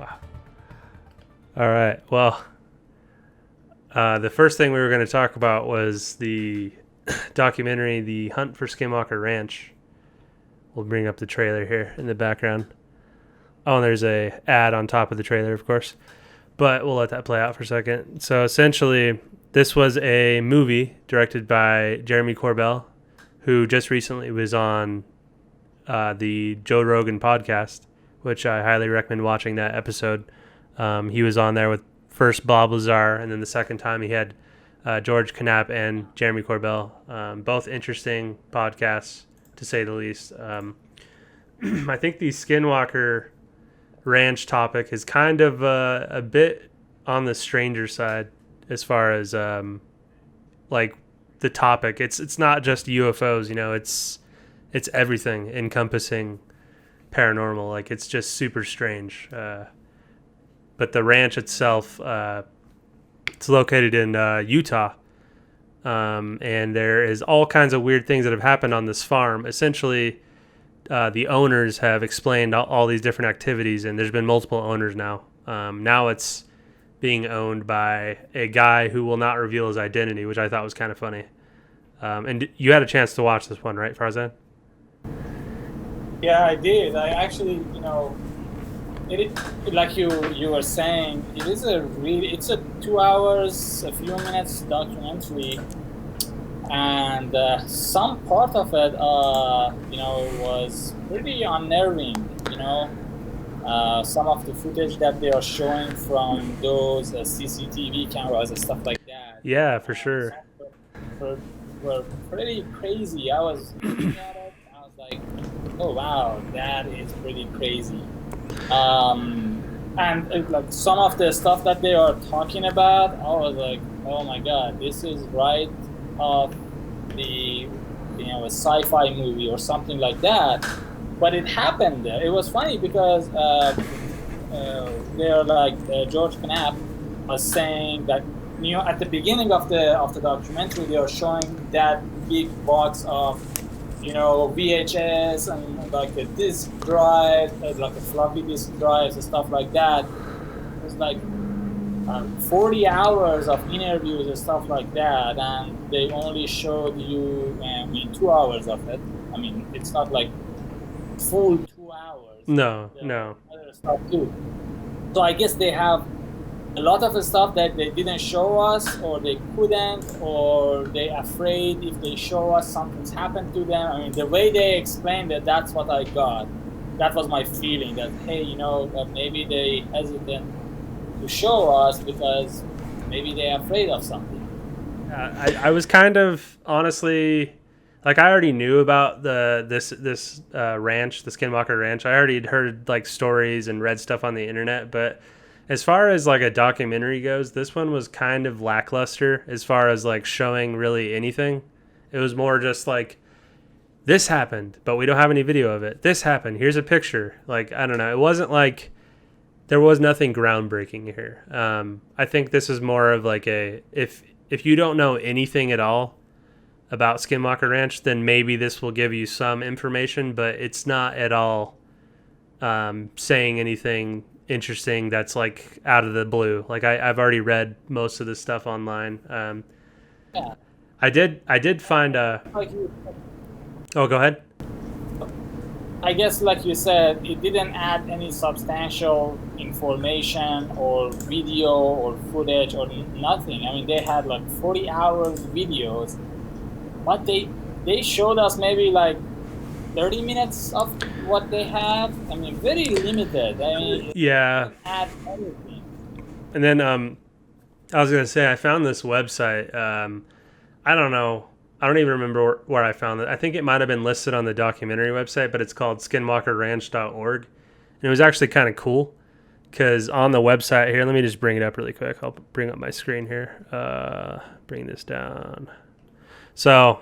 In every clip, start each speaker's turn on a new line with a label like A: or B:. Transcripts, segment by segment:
A: Wow. All right. Well, the first thing we were going to talk about was the documentary, The Hunt for Skinwalker Ranch. We'll bring up the trailer here in the background. Oh, and there's a ad on top of the trailer, of course. But we'll let that play out for a second. So essentially, this was a movie directed by Jeremy Corbell, who just recently was on the Joe Rogan podcast, which I highly recommend watching that episode. He was on there with first Bob Lazar, and then the second time he had George Knapp and Jeremy Corbell. Both interesting podcasts, to say the least. I think the Skinwalker Ranch topic is kind of a bit on the stranger side as far as like the topic. It's not just UFOs, you know, it's everything encompassing paranormal. Like, it's just super strange. But the ranch itself, it's located in Utah, and there is all kinds of weird things that have happened on this farm. Essentially, the owners have explained all these different activities, and there's been multiple owners now. Now it's being owned by a guy who will not reveal his identity, which I thought was kind of funny. And you had a chance to watch this one, right, Farzan?
B: Yeah, I did. I actually, like you were saying, it's a 2 hours, a few minutes documentary, and some part of it, was pretty unnerving. Some of the footage that they are showing from those CCTV cameras and stuff like that.
A: Yeah, for sure.
B: Were pretty crazy. I was looking at it, I was like, oh wow, that is pretty crazy. And like some of the stuff that they are talking about, I was like, oh my god, this is right off the a sci-fi movie or something like that. But it happened. It was funny because they're like George Knapp was saying that at the beginning of the documentary they are showing that big box of VHS and like a disk drive, like a floppy disk drives and stuff like that. It was like 40 hours of interviews and stuff like that, and they only showed you 2 hours of it. I mean, it's not like full 2 hours.
A: No.
B: Other stuff too. So I guess they have a lot of the stuff that they didn't show us, or they couldn't, or they're afraid if they show us something's happened to them. I mean, the way they explained it, that's what I got. That was my feeling, that hey, maybe they hesitant to show us because maybe they're afraid of something.
A: I was kind of honestly, like, I already knew about this ranch, the Skinwalker Ranch. I already had heard like stories and read stuff on the internet, but as far as like a documentary goes, this one was kind of lackluster as far as like showing really anything. It was more just like, this happened, but we don't have any video of it. This happened. Here's a picture. Like, I don't know. It wasn't like there was nothing groundbreaking here. I think this is more of like if you don't know anything at all about Skinwalker Ranch, then maybe this will give you some information, but it's not at all saying anything interesting that's like out of the blue. Like I've already read most of this stuff online.
B: Yeah.
A: I did find a. Oh, go ahead.
B: I guess, like you said, it didn't add any substantial information or video or footage or nothing. I mean, they had like 40 hours videos, but they showed us maybe like 30 minutes of what they have. I mean, very limited. I mean,
A: yeah.
B: It didn't add anything.
A: And then I was gonna say I found this website. I don't know. I don't even remember where I found it. I think it might have been listed on the documentary website, but it's called skinwalkerranch.org. And it was actually kind of cool because on the website here, let me just bring it up really quick. I'll bring up my screen here. Bring this down. So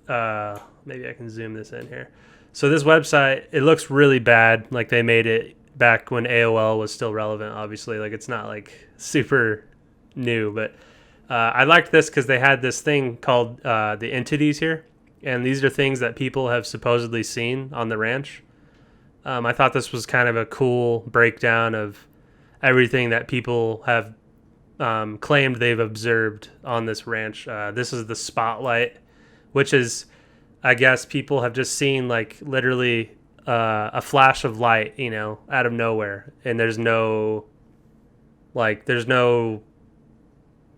A: maybe I can zoom this in here. So this website, it looks really bad. Like they made it back when AOL was still relevant, obviously. Like it's not like super new, but I liked this because they had this thing called the entities here, and these are things that people have supposedly seen on the ranch. I thought this was kind of a cool breakdown of everything that people have claimed they've observed on this ranch. This is the spotlight, which is, I guess, people have just seen like literally a flash of light, you know, out of nowhere, and there's no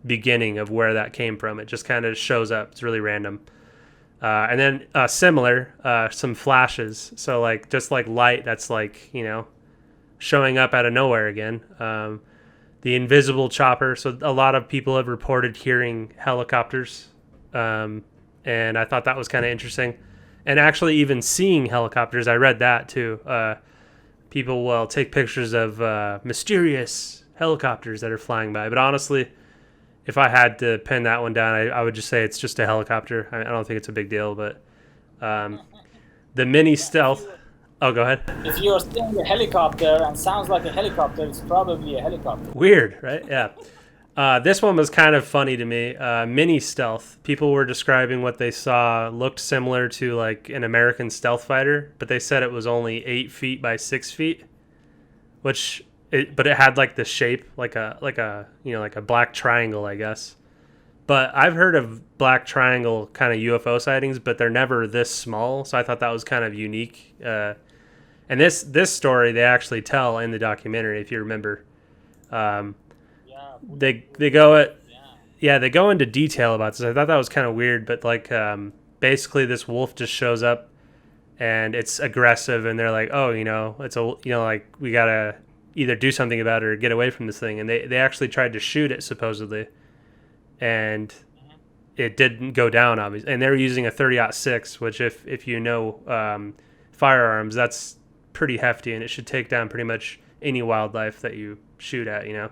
A: beginning of where that came from. It just kind of shows up. It's really random. And then similar, some flashes. So like just like light that's like, you know, showing up out of nowhere again. The invisible chopper. So a lot of people have reported hearing helicopters. And I thought that was kind of interesting. And actually even seeing helicopters, I read that too. People will take pictures of mysterious helicopters that are flying by. But honestly, if I had to pin that one down, I would just say it's just a helicopter. I don't think it's a big deal. But the mini stealth... Oh, go ahead.
B: If you're seeing a helicopter and sounds like a helicopter, it's probably a helicopter.
A: Weird, right? Yeah. This one was kind of funny to me. Mini stealth. People were describing what they saw looked similar to like an American stealth fighter, but they said it was only 8 feet by 6 feet, but it had like the shape like a you know, like a black triangle, I guess. But I've heard of black triangle kind of UFO sightings, but they're never this small. So I thought that was kind of unique. And this story they actually tell in the documentary, if you remember. They go into detail about this. I thought that was kind of weird, but like basically this wolf just shows up and it's aggressive, and they're like, oh, you know, it's like we gotta either do something about it or get away from this thing. And they actually tried to shoot it supposedly, and it didn't go down, obviously. And they were using a 30-06, which if you know firearms, that's pretty hefty, and it should take down pretty much any wildlife that you shoot at, you know.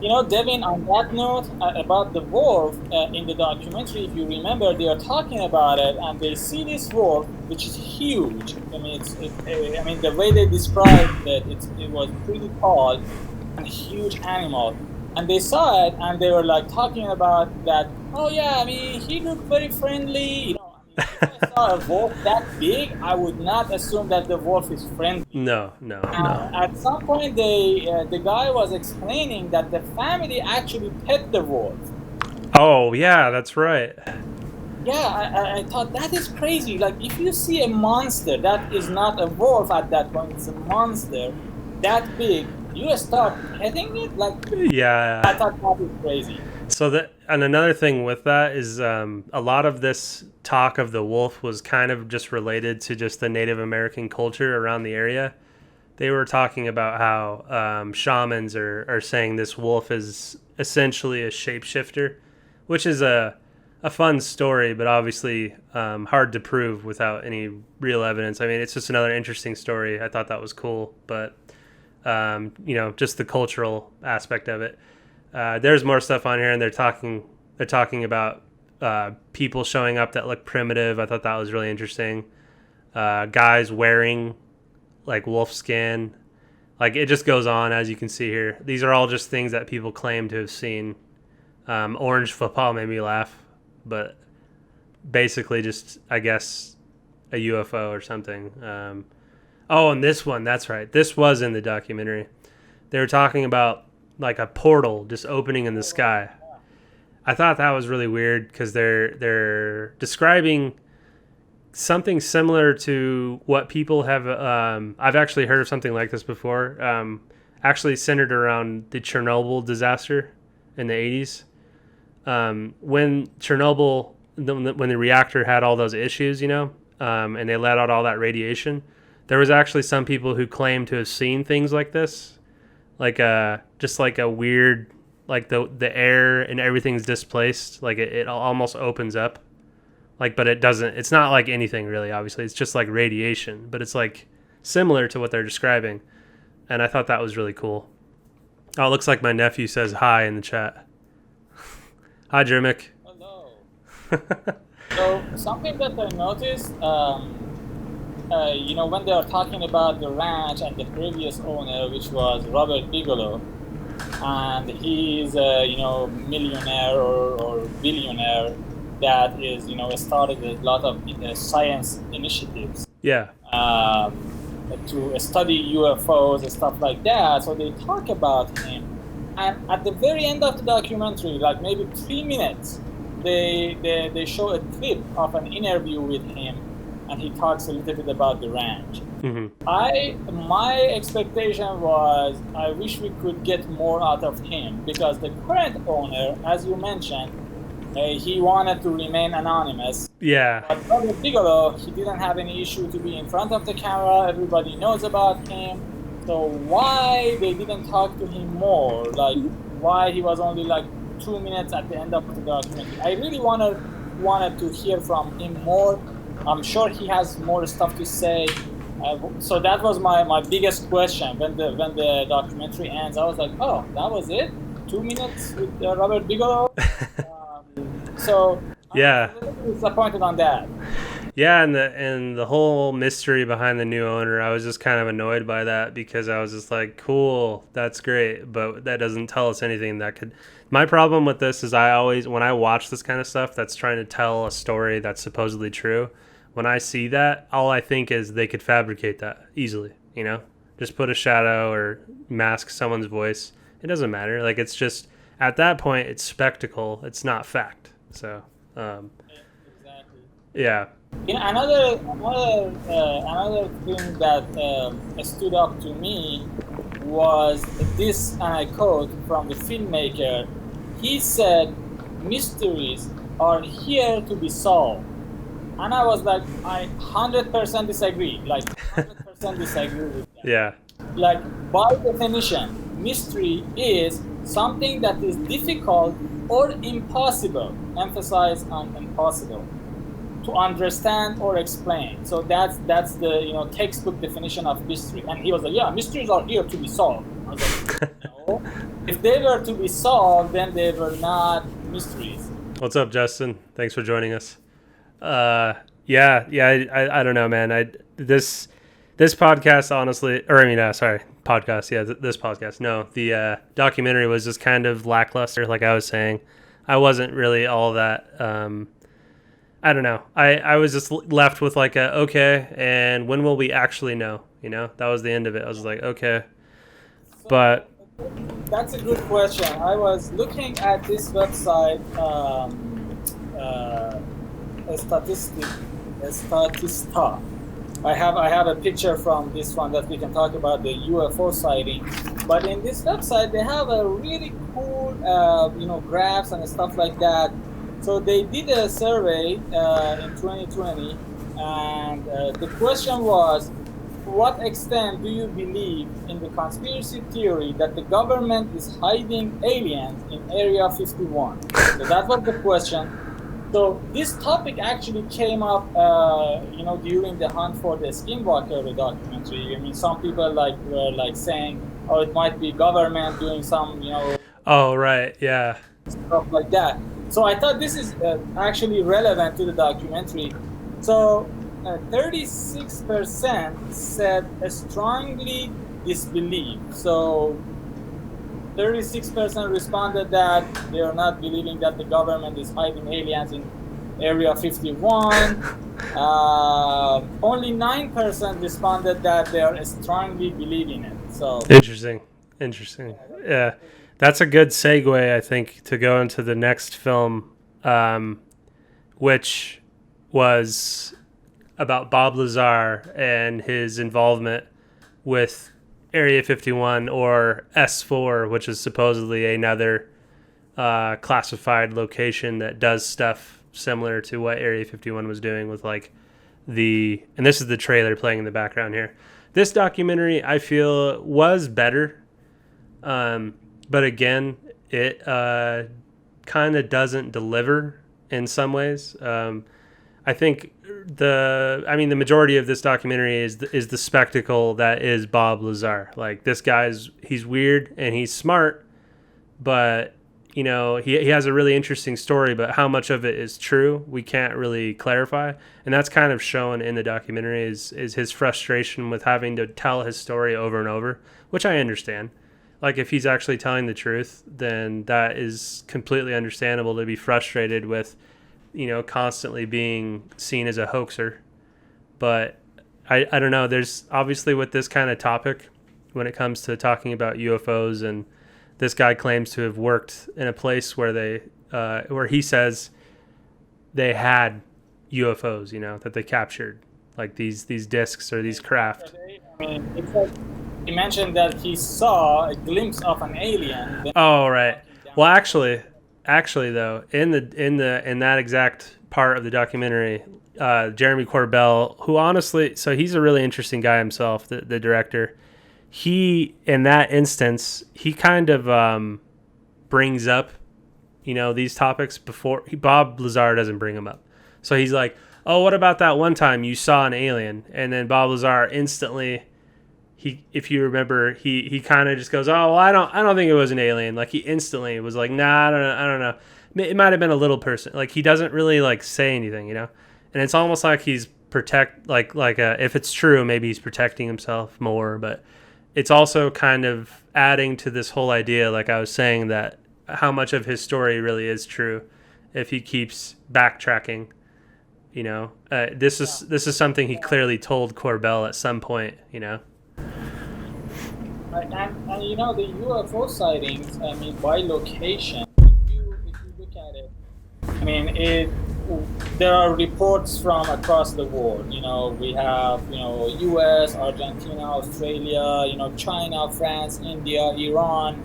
B: You know, Devin, on that note, about the wolf, in the documentary, if you remember, they are talking about it, and they see this wolf, which is huge. I mean, the way they described it, it was pretty tall and huge animal. And they saw it, and they were like talking about that. Oh yeah, I mean, he looked very friendly. You know, I mean, if I saw a wolf that big, I would not assume that the wolf is friendly.
A: No.
B: At some point, the guy was explaining that the family actually pet the wolf.
A: Oh yeah, that's right.
B: Yeah, I thought that is crazy. Like, if you see a monster that is not a wolf at that point, it's a monster that big, you start petting it? Like,
A: yeah.
B: I thought that was crazy.
A: So and another thing with that is a lot of this talk of the wolf was kind of just related to just the Native American culture around the area. They were talking about how shamans are saying this wolf is essentially a shapeshifter, which is a fun story, but obviously hard to prove without any real evidence. I mean, it's just another interesting story. I thought that was cool, but you know, just the cultural aspect of it. There's more stuff on here, and they're talking about people showing up that look primitive. I thought that was really interesting. Guys wearing like wolf skin. Like, it just goes on, as you can see here. These are all just things that people claim to have seen. Orange football made me laugh, but basically just, I guess, a UFO or something. Oh, and this one, that's right. This was in the documentary. They were talking about like a portal just opening in the sky. I thought that was really weird because they're describing something similar to what people have. I've actually heard of something like this before. Actually centered around the Chernobyl disaster in the 80s. When Chernobyl, when the reactor had all those issues, you know, and they let out all that radiation, there was actually some people who claimed to have seen things like this, like just like a weird, like the air and everything's displaced, like it almost opens up, like, but it doesn't. It's not like anything really. Obviously, it's just like radiation, but it's like similar to what they're describing, and I thought that was really cool. Oh, it looks like my nephew says hi in the chat. Hi, Jermick.
B: Hello. So something that I noticed. You know, when they are talking about the ranch and the previous owner, which was Robert Bigelow, and he is a, you know, millionaire or billionaire that is, you know, started a lot of science initiatives.
A: Yeah.
B: to study UFOs and stuff like that. So they talk about him, and at the very end of the documentary, like maybe 3 minutes, they show a clip of an interview with him, and he talks a little bit about the ranch. My expectation was I wish we could get more out of him, because the current owner, as you mentioned, he wanted to remain anonymous.
A: Yeah.
B: But Robert Bigelow, he didn't have any issue to be in front of the camera. Everybody knows about him. So why they didn't talk to him more? Like, why he was only like 2 minutes at the end of the documentary? I really wanted to hear from him more. I'm sure he has more stuff to say. So that was my biggest question when the documentary ends. I was like, oh, that was it? 2 minutes with Robert Bigelow? So
A: yeah,
B: I'm a little disappointed on that.
A: Yeah, and the whole mystery behind the new owner, I was just kind of annoyed by that, because I was just like, cool, that's great, but that doesn't tell us anything that could. My problem with this is I always, when I watch this kind of stuff that's trying to tell a story that's supposedly true, when I see that, all I think is they could fabricate that easily, just put a shadow or mask someone's voice. It doesn't matter. Like, it's just, at that point, it's spectacle. It's not fact. So,
B: Exactly.
A: Yeah.
B: Another thing that stood up to me was this, and I quote from the filmmaker. He said, "Mysteries are here to be solved," and I was like, I 100% disagree. Like 100% disagree with that.
A: Yeah.
B: Like, by definition, mystery is something that is difficult or impossible. Emphasize on impossible. To understand or explain. So that's the textbook definition of mystery. And he was like, yeah, mysteries are here to be solved. I was like, no. If they were to be solved, then they were not mysteries.
A: What's up, Justin? Thanks for joining us. I don't know, man. This podcast, honestly, podcast. Yeah, this podcast. No, the documentary was just kind of lackluster. Like I was saying, I wasn't really all that. I don't know. I was just left with like okay, and when will we actually know? That was the end of it. I was like, okay. But
B: that's a good question. I was looking at this website, Statista. I have a picture from this one that we can talk about the UFO sighting. But in this website, they have a really cool, graphs and stuff like that. So they did a survey in 2020, and the question was, to what extent do you believe in the conspiracy theory that the government is hiding aliens in Area 51? So that was the question. So this topic actually came up, during the hunt for the Skinwalker documentary. I mean, some people were saying, oh, it might be government doing some,
A: Oh, right, yeah.
B: Stuff like that. So I thought this is actually relevant to the documentary. So 36% said strongly disbelieve. So 36% responded that they are not believing that the government is hiding aliens in Area 51. Only 9% responded that they are strongly believing it. So
A: Interesting. Yeah. That's a good segue, I think, to go into the next film, which was about Bob Lazar and his involvement with Area 51, or S4, which is supposedly another classified location that does stuff similar to what Area 51 was doing with and this is the trailer playing in the background here. This documentary, I feel, was better. But again, it kind of doesn't deliver in some ways. I think the majority of this documentary is the spectacle that is Bob Lazar. Like, this he's weird and he's smart, but he has a really interesting story, but how much of it is true, we can't really clarify. And that's kind of shown in the documentary is his frustration with having to tell his story over and over, which I understand. Like, if he's actually telling the truth, then that is completely understandable to be frustrated with, constantly being seen as a hoaxer. But I don't know. There's obviously with this kind of topic, when it comes to talking about UFOs, and this guy claims to have worked in a place where where he says they had UFOs, that they captured, like these discs or these craft.
B: I mean, it's like he mentioned that he saw a glimpse of an alien.
A: Oh, right. Well, actually though, in that exact part of the documentary, Jeremy Corbell, who honestly, so he's a really interesting guy himself, the director. He, in that instance, he kind of brings up, these topics before Bob Lazar doesn't bring them up. So he's like, oh, what about that one time you saw an alien? And then Bob Lazar instantly, if you remember, he kind of just goes, oh, well, I don't think it was an alien. Like he instantly was like, nah, I don't know. It might have been a little person. Like he doesn't really like say anything, And it's almost like he's if it's true, maybe he's protecting himself more, but it's also kind of adding to this whole idea, like I was saying, that how much of his story really is true if he keeps backtracking. This is something he clearly told Corbell at some point.
B: And the UFO sightings, I mean, by location, if you look at it, I mean, there are reports from across the world. We have, U.S., Argentina, Australia, China, France, India, Iran.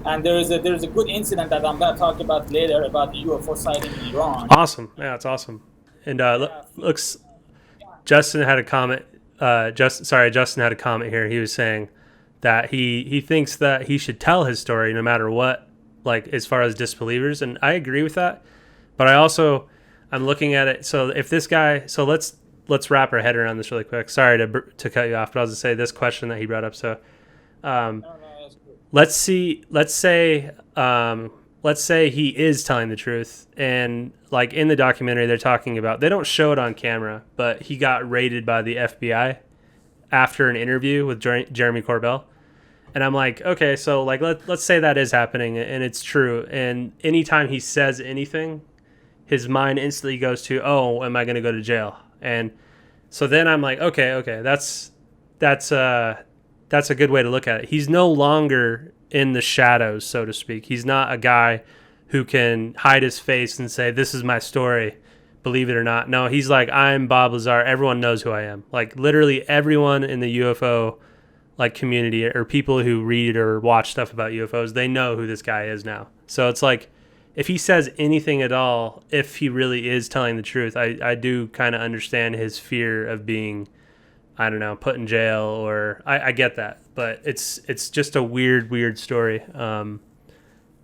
B: And there's a good incident that I'm going to talk about later about the UFO sighting in Iran.
A: Awesome. Yeah, it's awesome. And looks, Justin had a comment. Justin had a comment here. He was saying that he thinks that he should tell his story no matter what, like as far as disbelievers. And I agree with that. But I'm looking at it. So if this guy, so let's wrap our head around this really quick. Sorry to cut you off, but I was going to say this question that he brought up. So, let's say he is telling the truth, and like in the documentary, they're talking about, they don't show it on camera, but he got raided by the FBI after an interview with Jeremy Corbell. And I'm like, okay, so like let's say that is happening and it's true. And anytime he says anything, his mind instantly goes to, oh, am I going to go to jail? And so then I'm like, okay, that's a good way to look at it. He's no longer in the shadows, so to speak. He's not a guy who can hide his face and say, this is my story, believe it or not. No, he's like, I'm Bob Lazar. Everyone knows who I am. Like literally everyone in the UFO like community or people who read or watch stuff about UFOs, they know who this guy is now. So it's like, if he says anything at all, if he really is telling the truth, I do kind of understand his fear of being, I don't know, put in jail, or I get that, but it's just a weird story. And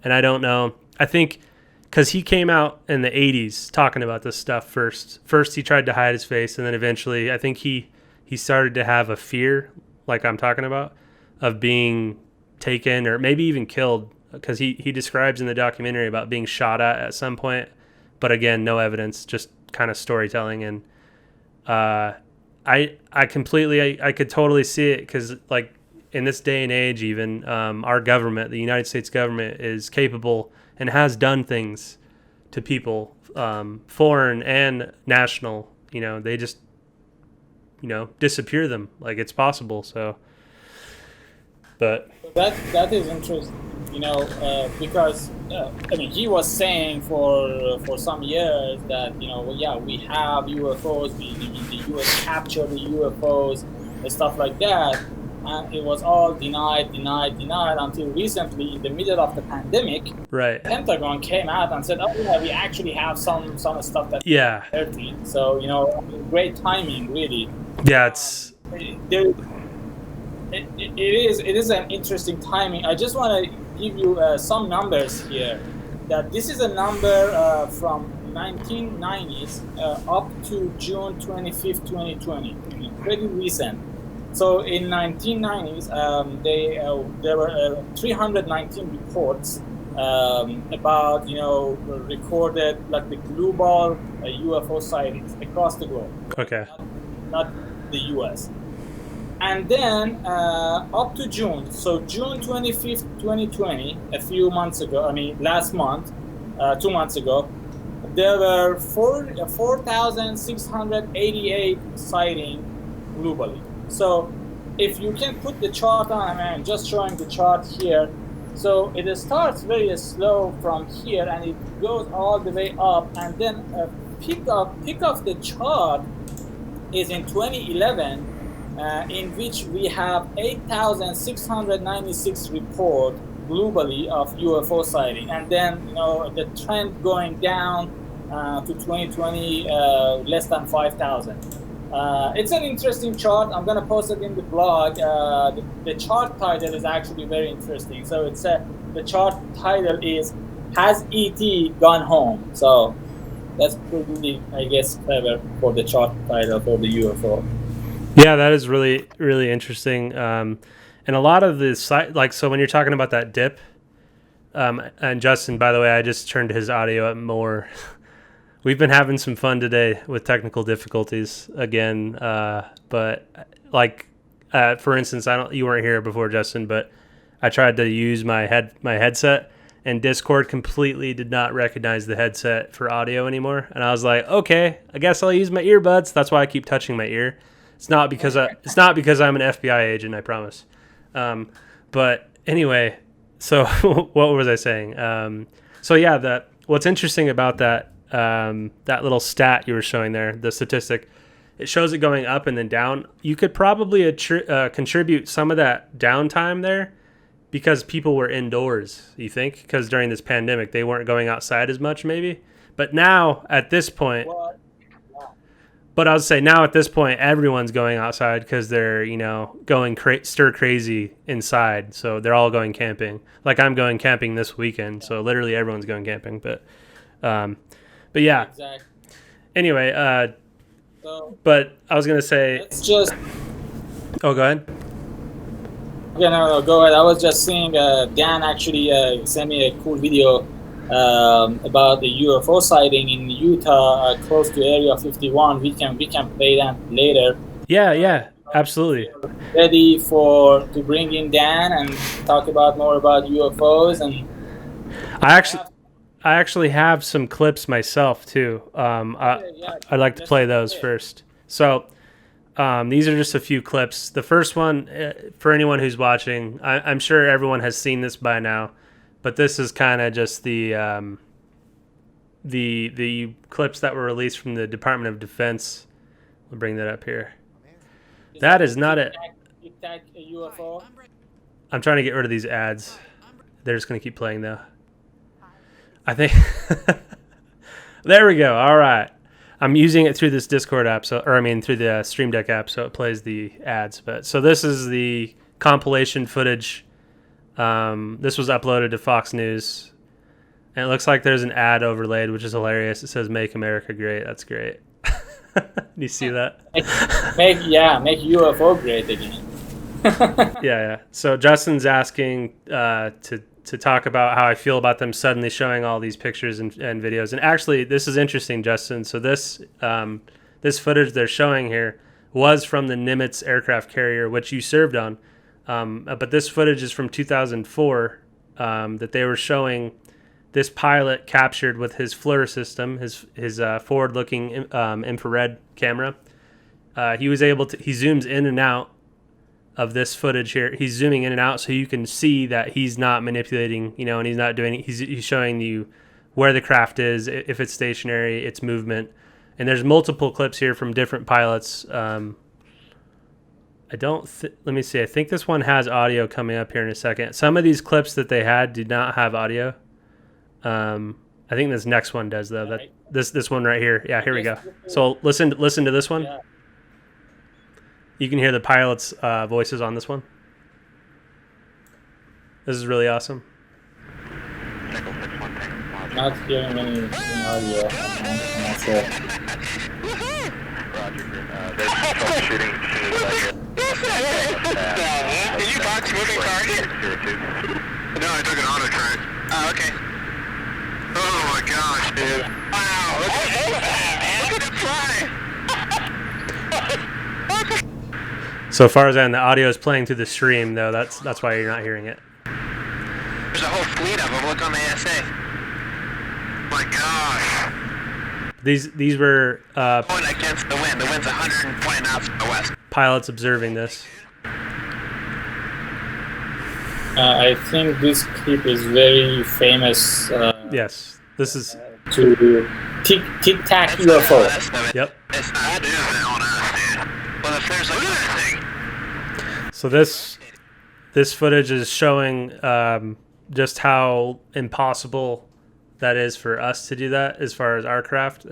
A: I don't know. I think because he came out in the 80s talking about this stuff first. First he tried to hide his face, and then eventually I think he started to have a fear, like I'm talking about, of being taken or maybe even killed, because he describes in the documentary about being shot at some point, but again, no evidence, just kind of storytelling. And I could totally see it, because like in this day and age, even our government, the United States government, is capable and has done things to people, foreign and national. They just disappear them, like it's possible. So, but
B: that is interesting, because I mean, he was saying for some years that we have UFOs, the US captured the UFOs and stuff like that, and it was all denied until recently, in the middle of the pandemic,
A: right,
B: Pentagon came out and said, oh yeah, we actually have some stuff that's 13. So great timing, really.
A: Yeah, it's
B: it is an interesting timing. I just want to give you some numbers here. That this is a number from 1990s up to June 25th, 2020. Pretty recent. So in 1990s, there were 319 reports about recorded like the global UFO sightings across the globe.
A: Okay.
B: Not the U.S. And then up to June, so June 25th, 2020, a few months ago, last month, 2 months ago, there were 4,688 sightings globally. So if you can put the chart on, I'm just showing the chart here. So it starts very slow from here and it goes all the way up, and then peak of the chart is in 2011, in which we have 8,696 report globally of UFO sighting, and then the trend going down to 2020 less than 5,000. It's an interesting chart. I'm gonna post it in the blog. The chart title is actually very interesting. So it's the chart title is "Has ET Gone Home?" So that's pretty, I guess, clever for the chart title for the UFO.
A: Yeah, that is really, really interesting. And a lot of the so when you're talking about that dip, and Justin, by the way, I just turned his audio up more. We've been having some fun today with technical difficulties again. But for instance, you weren't here before, Justin, but I tried to use my headset, and Discord completely did not recognize the headset for audio anymore. And I was like, okay, I guess I'll use my earbuds. That's why I keep touching my ear. It's not because I'm an FBI agent, I promise. But anyway, so what was I saying? So yeah, what's interesting about that little stat you were showing there, the statistic, it shows it going up and then down. You could probably contribute some of that downtime there because people were indoors, you think? Because during this pandemic, they weren't going outside as much, maybe. But now, at this point, but I would say now at this point, everyone's going outside because they're, going stir crazy inside. So they're all going camping. Like I'm going camping this weekend. So literally everyone's going camping. But yeah. Exactly. Anyway, but I was going to say.
B: It's just.
A: Oh, go ahead.
B: Yeah, no, go ahead. I was just seeing Dan actually sent me a cool video about the UFO sighting in Utah, close to Area 51. We can play that later.
A: Yeah, absolutely.
B: Ready to bring in Dan and talk about more about UFOs. And
A: I actually have some clips myself too. I'd like to play those first. So these are just a few clips. The first one, for anyone who's watching, I'm sure everyone has seen this by now. But this is kind of just the clips that were released from the Department of Defense. We'll bring that up here. That is not a
B: UFO.
A: I'm trying to get rid of these ads. They're just going to keep playing though. I think there we go. All right. I'm using it through this Discord app, through the Stream Deck app, so it plays the ads. But so this is the compilation footage. This was uploaded to Fox News, and it looks like there's an ad overlaid, which is hilarious. It says "Make America Great." That's great. Do you see that?
B: Make UFO great again.
A: Yeah. So Justin's asking to talk about how I feel about them suddenly showing all these pictures and videos. And actually, this is interesting, Justin. So this footage they're showing here was from the Nimitz aircraft carrier, which you served on. But this footage is from 2004 that they were showing this pilot captured with his FLIR system, his forward-looking infrared camera. He zooms in and out of this footage here. He's zooming in and out so you can see that he's not manipulating, and he's not doing. He's showing you where the craft is, if it's stationary, its movement, and there's multiple clips here from different pilots. Let me see. I think this one has audio coming up here in a second. Some of these clips that they had did not have audio. I think this next one does though. That this one right here. Yeah, here we go. So listen to this one. Yeah. You can hear the pilot's voices on this one. This is really awesome.
B: Not hearing any audio. I'm not sure.
C: There's troubleshooting. Did you box moving target? No, I took an auto track. Oh, okay. Oh my gosh, dude. Wow, look at it fly.
A: So far as the audio is playing through the stream, though, that's why you're not hearing it.
C: There's a whole fleet of them. Look on the ASA. My gosh.
A: These were
C: going against the wind. The wind's 120 knots from the west.
A: pilots observing this.
B: I think this clip is very famous.
A: Yes, this is
B: to Tic Tac UFO.
A: Yep.
C: It's not doing that on us, dude. Well, if there's another thing.
A: So this footage is showing just how impossible that is for us to do that as far as our craft.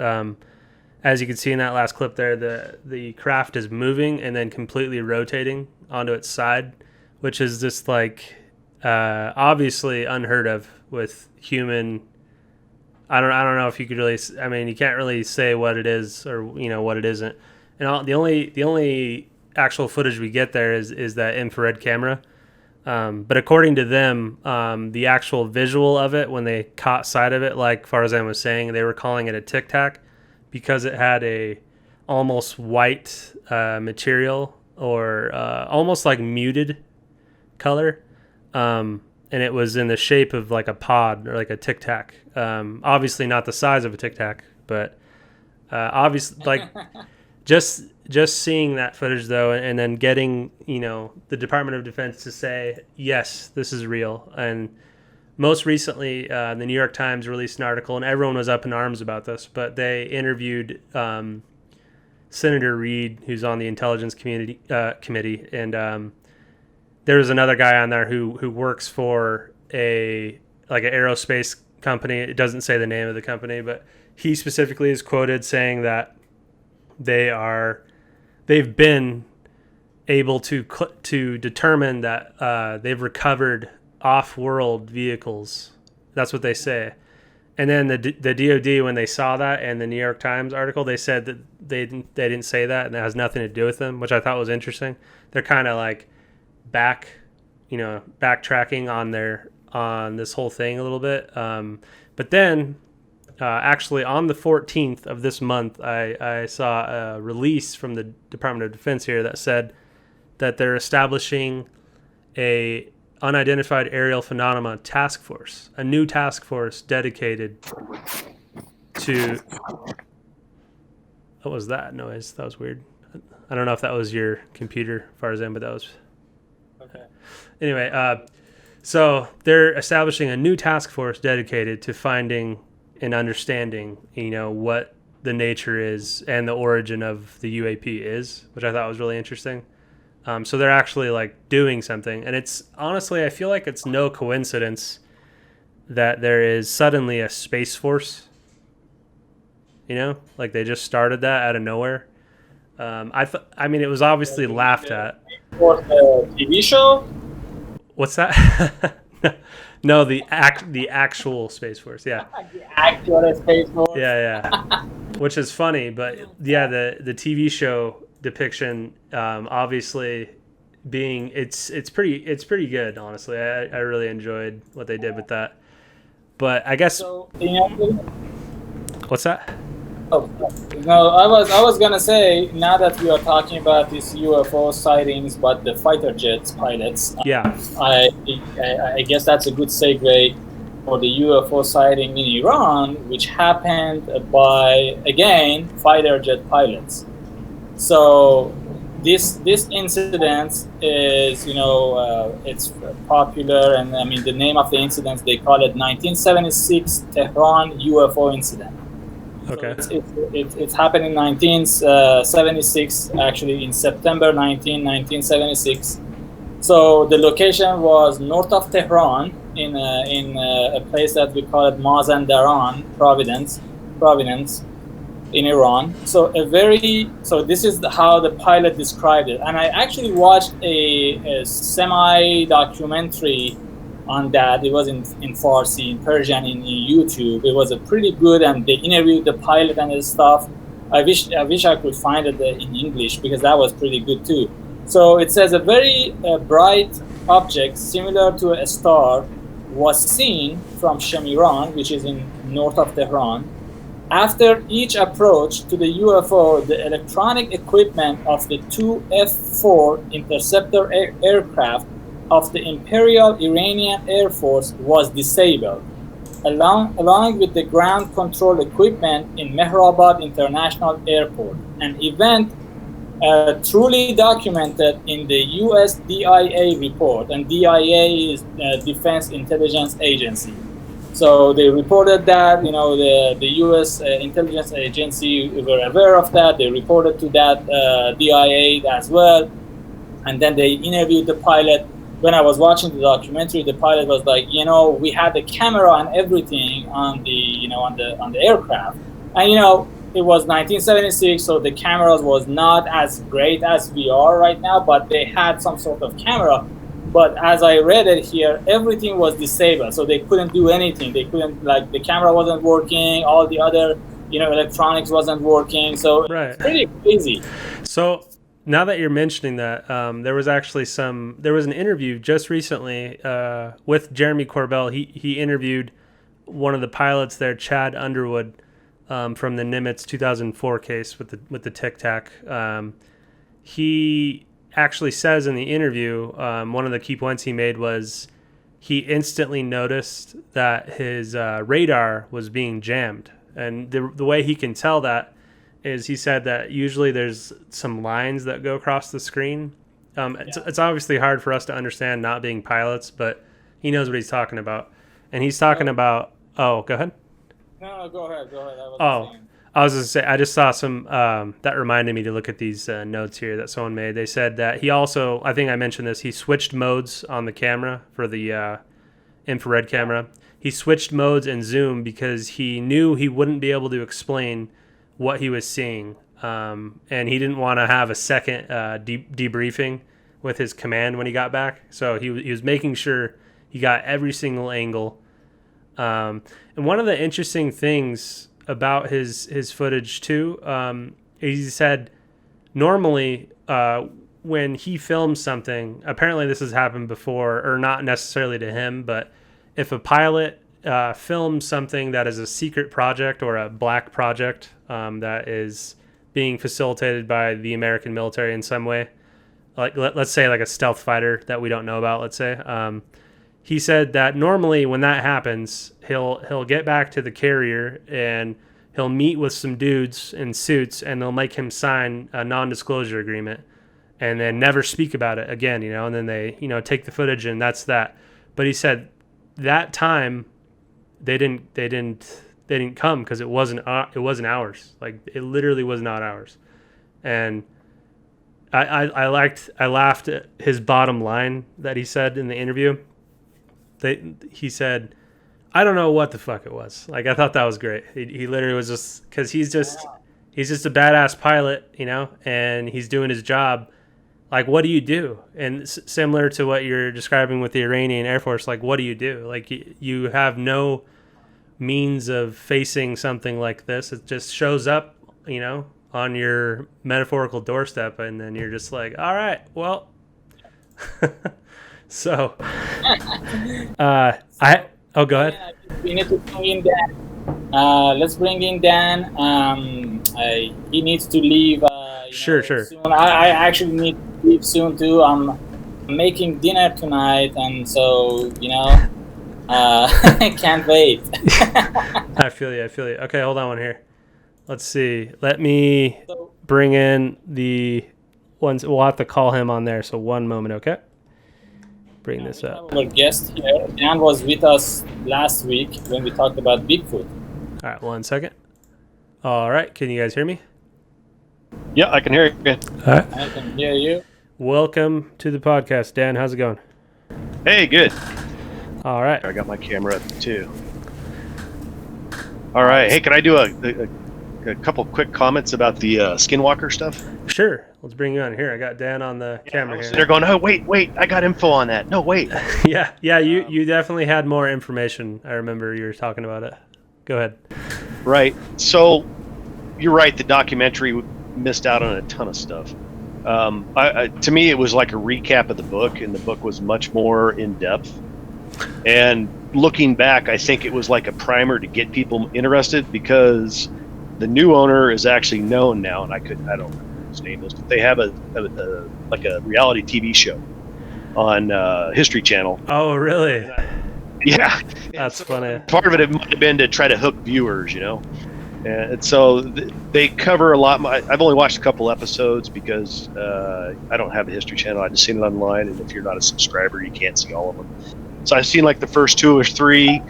A: As you can see in that last clip there, the craft is moving and then completely rotating onto its side, which is just like obviously unheard of with human. I don't know if you could really. I mean, you can't really say what it is or what it isn't. And the only actual footage we get there is that infrared camera. But according to them, the actual visual of it when they caught sight of it, like Farzan was saying, they were calling it a Tic Tac because it had a almost white material or almost like muted color. And it was in the shape of like a pod or like a Tic Tac. Obviously not the size of a Tic Tac, but obviously like just seeing that footage though, and then getting the Department of Defense to say yes, this is real. And most recently, the New York Times released an article, and everyone was up in arms about this. But they interviewed Senator Reid, who's on the Intelligence Committee, and there was another guy on there who works for an aerospace company. It doesn't say the name of the company, but he specifically is quoted saying that they've been able to determine that they've recovered off-world vehicles. That's what they say. And then the DOD, when they saw that in the New York Times article, they said that they didn't say that, and it has nothing to do with them, which I thought was interesting. They're kind of like backtracking on this whole thing a little bit. But then actually on the 14th of this month, I saw a release from the Department of Defense here that said that they're establishing a unidentified aerial phenomena task force, a new task force dedicated to... What was that noise? That was weird. I don't know if that was your computer, Farzan, but that was...
B: Okay.
A: Anyway, so they're establishing a new task force dedicated to finding and understanding, what the nature is and the origin of the UAP is, which I thought was really interesting. So they're actually like doing something, and it's honestly, I feel like it's no coincidence that there is suddenly a space force. Like they just started that out of nowhere. I mean, it was obviously laughed at.
B: For the TV show?
A: What's that? No, the actual Space Force, yeah.
B: The actual Space Force?
A: Yeah. Which is funny, but yeah, the TV show depiction, obviously being it's pretty good, honestly. I really enjoyed what they did with that. But I guess what's that?
B: Oh no, I was gonna say, now that we are talking about these UFO sightings, but the fighter jets pilots.
A: Yeah.
B: I guess that's a good segue for the UFO sighting in Iran, which happened by again fighter jet pilots. So this incident is it's popular, and I mean the name of the incident, they call it 1976 Tehran UFO incident.
A: Okay.
B: So it's happened in 1976, actually in September 1976. So the location was north of Tehran in a place that we call it Mazandaran, Providence in Iran. So this is how the pilot described it. And I actually watched a semi-documentary on that. It was in Farsi, in Persian, in YouTube. It was a pretty good, and they interviewed the pilot and his stuff. I wish I could find it in English, because that was pretty good too. So it says a very bright object similar to a star was seen from Shemiran, which is in north of Tehran. After each approach to the UFO, the electronic equipment of the two F-4 interceptor aircraft of the Imperial Iranian Air Force was disabled, along with the ground control equipment in Mehrabad International Airport. An event truly documented in the US DIA report, and DIA is Defense Intelligence Agency. So they reported that, the US intelligence agency were aware of that. They reported to that DIA as well. And then they interviewed the pilot. When I was watching the documentary, the pilot was like, we had the camera and everything on the, on the aircraft. And, it was 1976, so the cameras was not as great as we are right now, but they had some sort of camera. But as I read it here, everything was disabled, so they couldn't do anything. They couldn't, the camera wasn't working, all the other, electronics wasn't working. So
A: right.
B: It's pretty crazy.
A: So now that you're mentioning that, there was an interview just recently with Jeremy Corbell. He interviewed one of the pilots there, Chad Underwood, from the Nimitz 2004 case with the Tic Tac. He actually says in the interview, one of the key points he made was he instantly noticed that his radar was being jammed. And the way he can tell that is he said that usually there's some lines that go across the screen. It's obviously hard for us to understand, not being pilots, but he knows what he's talking about. And he's talking about... Oh, go ahead.
B: No, go ahead.
A: I was going to say, I just saw some, that reminded me to look at these notes here that someone made. They said that he also, I think I mentioned this, he switched modes on the camera for the infrared camera. He switched modes in zoom because he knew he wouldn't be able to explain what he was seeing. And he didn't want to have a second debriefing with his command when he got back. So he was making sure he got every single angle. And one of the interesting things about his footage too, he said normally when he films something, apparently this has happened before, or not necessarily to him, but if a pilot films something that is a secret project or a black project that is being facilitated by the American military in some way, like let's say like a stealth fighter that we don't know about, let's say, he said that normally when that happens, he'll get back to the carrier and he'll meet with some dudes in suits and they'll make him sign a non-disclosure agreement and then never speak about it again, and then they, take the footage and that's that. But he said that time they didn't come because it wasn't ours. Like it literally was not ours. And I laughed at his bottom line that he said in the interview. He said, I don't know what the fuck it was. Like, I thought that was great. He literally was just, because he's just a badass pilot, and he's doing his job. Like, what do you do? And similar to what you're describing with the Iranian Air Force, like, what do you do? Like, you have no means of facing something like this. It just shows up, on your metaphorical doorstep, and then you're just like, all right, well... So, go ahead.
B: We need to bring in Dan. Let's bring in Dan. He needs to leave.
A: Sure.
B: Soon. I actually need to leave soon too. I'm making dinner tonight, and so I can't wait.
A: I feel you. Okay, hold on one here. Let's see. Let me bring in the ones. We'll have to call him on there. So one moment, okay? Bring this up.
B: Our guest here, Dan, was with us last week when we talked about Bigfoot.
A: All right, 1 second. All right, can you guys hear me?
D: Yeah, I can hear you.
A: All right.
B: I can hear you.
A: Welcome to the podcast, Dan. How's it going?
D: Hey, good.
A: All right.
D: I got my camera up too. All right. Hey, can I do a couple quick comments about the Skinwalker stuff?
A: Sure. Let's bring you on here. I got Dan on the camera here.
D: They're going, oh, wait, I got info on that. No, wait.
A: Yeah, you definitely had more information. I remember you were talking about it. Go ahead.
D: Right. So you're right. The documentary missed out on a ton of stuff. To me, it was like a recap of the book, and the book was much more in depth. And looking back, I think it was like a primer to get people interested, because the new owner is actually known now, and I don't remember his name is, but they have a reality TV show on History Channel.
A: Oh, really?
D: Yeah.
A: That's funny.
D: Part of it might have been to try to hook viewers, And so they cover a lot. I've only watched a couple episodes because I don't have a History Channel. I just seen it online, and if you're not a subscriber, you can't see all of them. So I've seen like the first 2 or 3.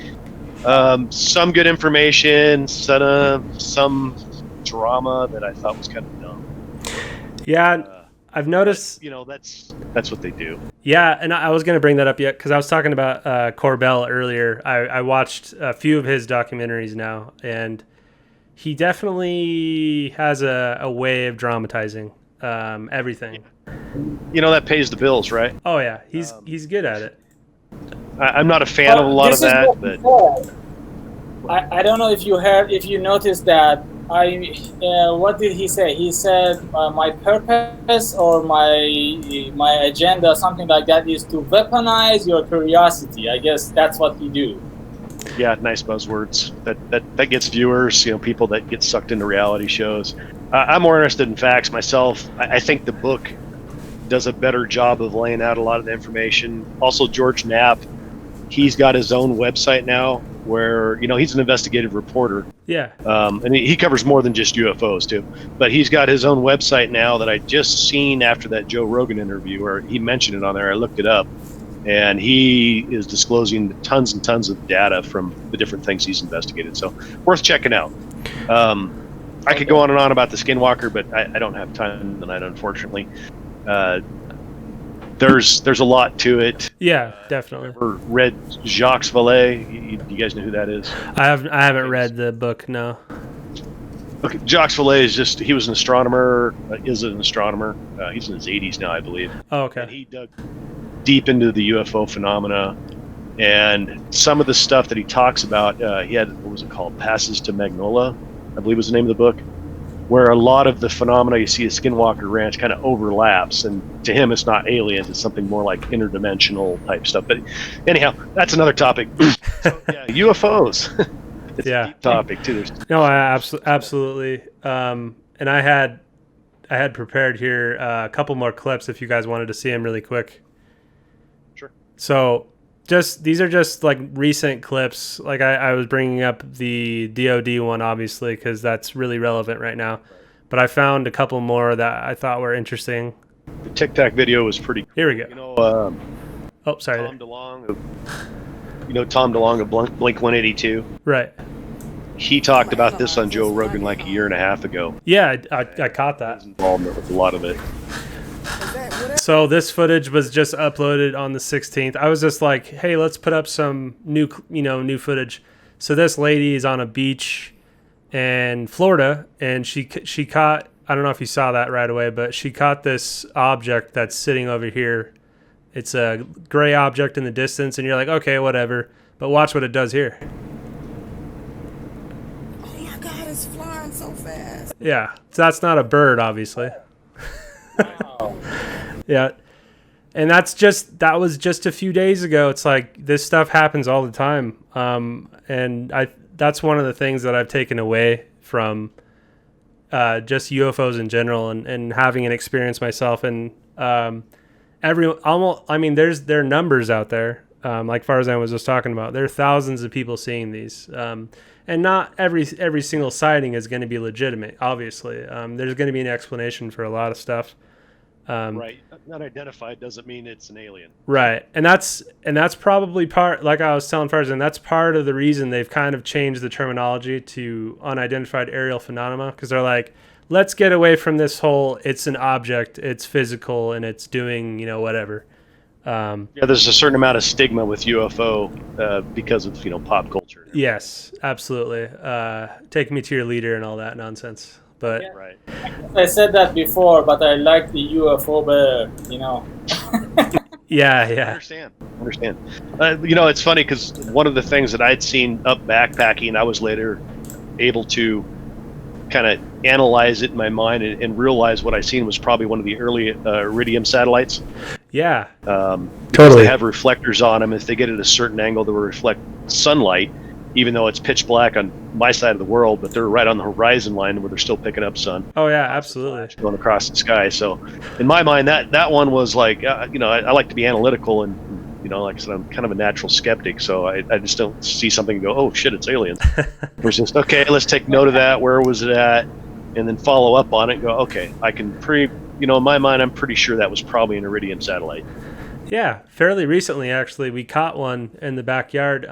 D: Some good information, some drama that I thought was kind of dumb.
A: Yeah, I've noticed.
D: You know, that's what they do.
A: Yeah, and I was going to bring that up yet because I was talking about Corbell earlier. I watched a few of his documentaries now, and he definitely has a way of dramatizing everything.
D: You know, that pays the bills, right?
A: Oh yeah, he's good at it.
D: I'm not a fan of a lot of that, but
B: I don't know if you noticed that. What did he say? He said my purpose or my agenda, something like that, is to weaponize your curiosity. I guess that's what he do.
D: Yeah, nice buzzwords. That gets viewers, you know, people that get sucked into reality shows. I'm more interested in facts myself. I think the book does a better job of laying out a lot of the information. Also, George Knapp, he's got his own website now where, you know, he's an investigative reporter.
A: Yeah.
D: And he covers more than just UFOs too. But he's got his own website now that I just seen after that Joe Rogan interview where he mentioned it on there. I looked it up. And he is disclosing tons and tons of data from the different things he's investigated. So worth checking out. I could go on and on about the Skinwalker, but I don't have time tonight, unfortunately. There's a lot to it.
A: Yeah, definitely.
D: Ever read Jacques Vallée? You guys know who that is?
A: I haven't read the book. No.
D: Okay, Jacques Vallée he was an astronomer. Is an astronomer. He's in his 80s now, I believe.
A: Oh, okay.
D: And he dug deep into the UFO phenomena, and some of the stuff that he talks about. He had, what was it called? Passes to Magnolia, I believe was the name of the book, where a lot of the phenomena you see at Skinwalker Ranch kind of overlaps, and to him it's not aliens, it's something more like interdimensional type stuff. But anyhow, that's another topic. So, yeah, UFOs. It's a deep topic too.
A: No, absolutely. And I had prepared here a couple more clips if you guys wanted to see them really quick.
D: Sure.
A: So these are just like recent clips. Like I was bringing up the DOD one, obviously, because that's really relevant right now. But I found a couple more that I thought were interesting.
D: The Tic Tac video was pretty cool.
A: Here we go.
D: You know,
A: oh, sorry.
D: Tom DeLonge of Blink 182.
A: Right.
D: He talked about this on Joe Rogan like a year and a half ago.
A: Yeah, I caught that.
D: His involvement with a lot of it.
A: So this footage was just uploaded on the 16th. I was just like, hey, let's put up some new footage. So this lady is on a beach in Florida, and she caught, I don't know if you saw that right away, but she caught this object that's sitting over here. It's a gray object in the distance, and you're like, okay, whatever. But watch what it does here.
E: Oh my God, it's flying so fast.
A: Yeah, so that's not a bird, obviously.
B: Wow.
A: Yeah. And that was just a few days ago. It's like this stuff happens all the time. And that's one of the things that I've taken away from just UFOs in general and having an experience myself. And there are numbers out there. Like Farzan was just talking about, there are thousands of people seeing these. And not every single sighting is going to be legitimate, obviously. There's going to be an explanation for a lot of stuff.
D: Right. Not identified doesn't mean it's an alien.
A: Right. And that's probably part, like I was telling Farzan, that's part of the reason they've kind of changed the terminology to unidentified aerial phenomena, because they're like, let's get away from this whole, it's an object, it's physical, and it's doing, whatever.
D: Yeah, there's a certain amount of stigma with UFO because of, pop culture.
A: Yes, absolutely. Take me to your leader and all that nonsense. But
B: Yeah.
D: Right.
B: I said that before, but I like the UFO better,
A: yeah.
D: I understand. It's funny because one of the things that I'd seen up backpacking, I was later able to kind of analyze it in my mind and realize what I seen was probably one of the early Iridium satellites.
A: Yeah.
D: Because
A: Totally.
D: they have reflectors on them. If they get at a certain angle, they will reflect sunlight, even though it's pitch black on my side of the world, but they're right on the horizon line where they're still picking up sun.
A: Oh yeah, absolutely.
D: Going across the sky. So in my mind, that one was like, I like to be analytical and, You know, like I said, I'm kind of a natural skeptic, so I just don't see something and go, oh shit, it's aliens. It's just, okay, let's take note of that. Where was it at? And then follow up on it and go, okay, I can in my mind, I'm pretty sure that was probably an Iridium satellite.
A: Yeah, fairly recently, actually, we caught one in the backyard.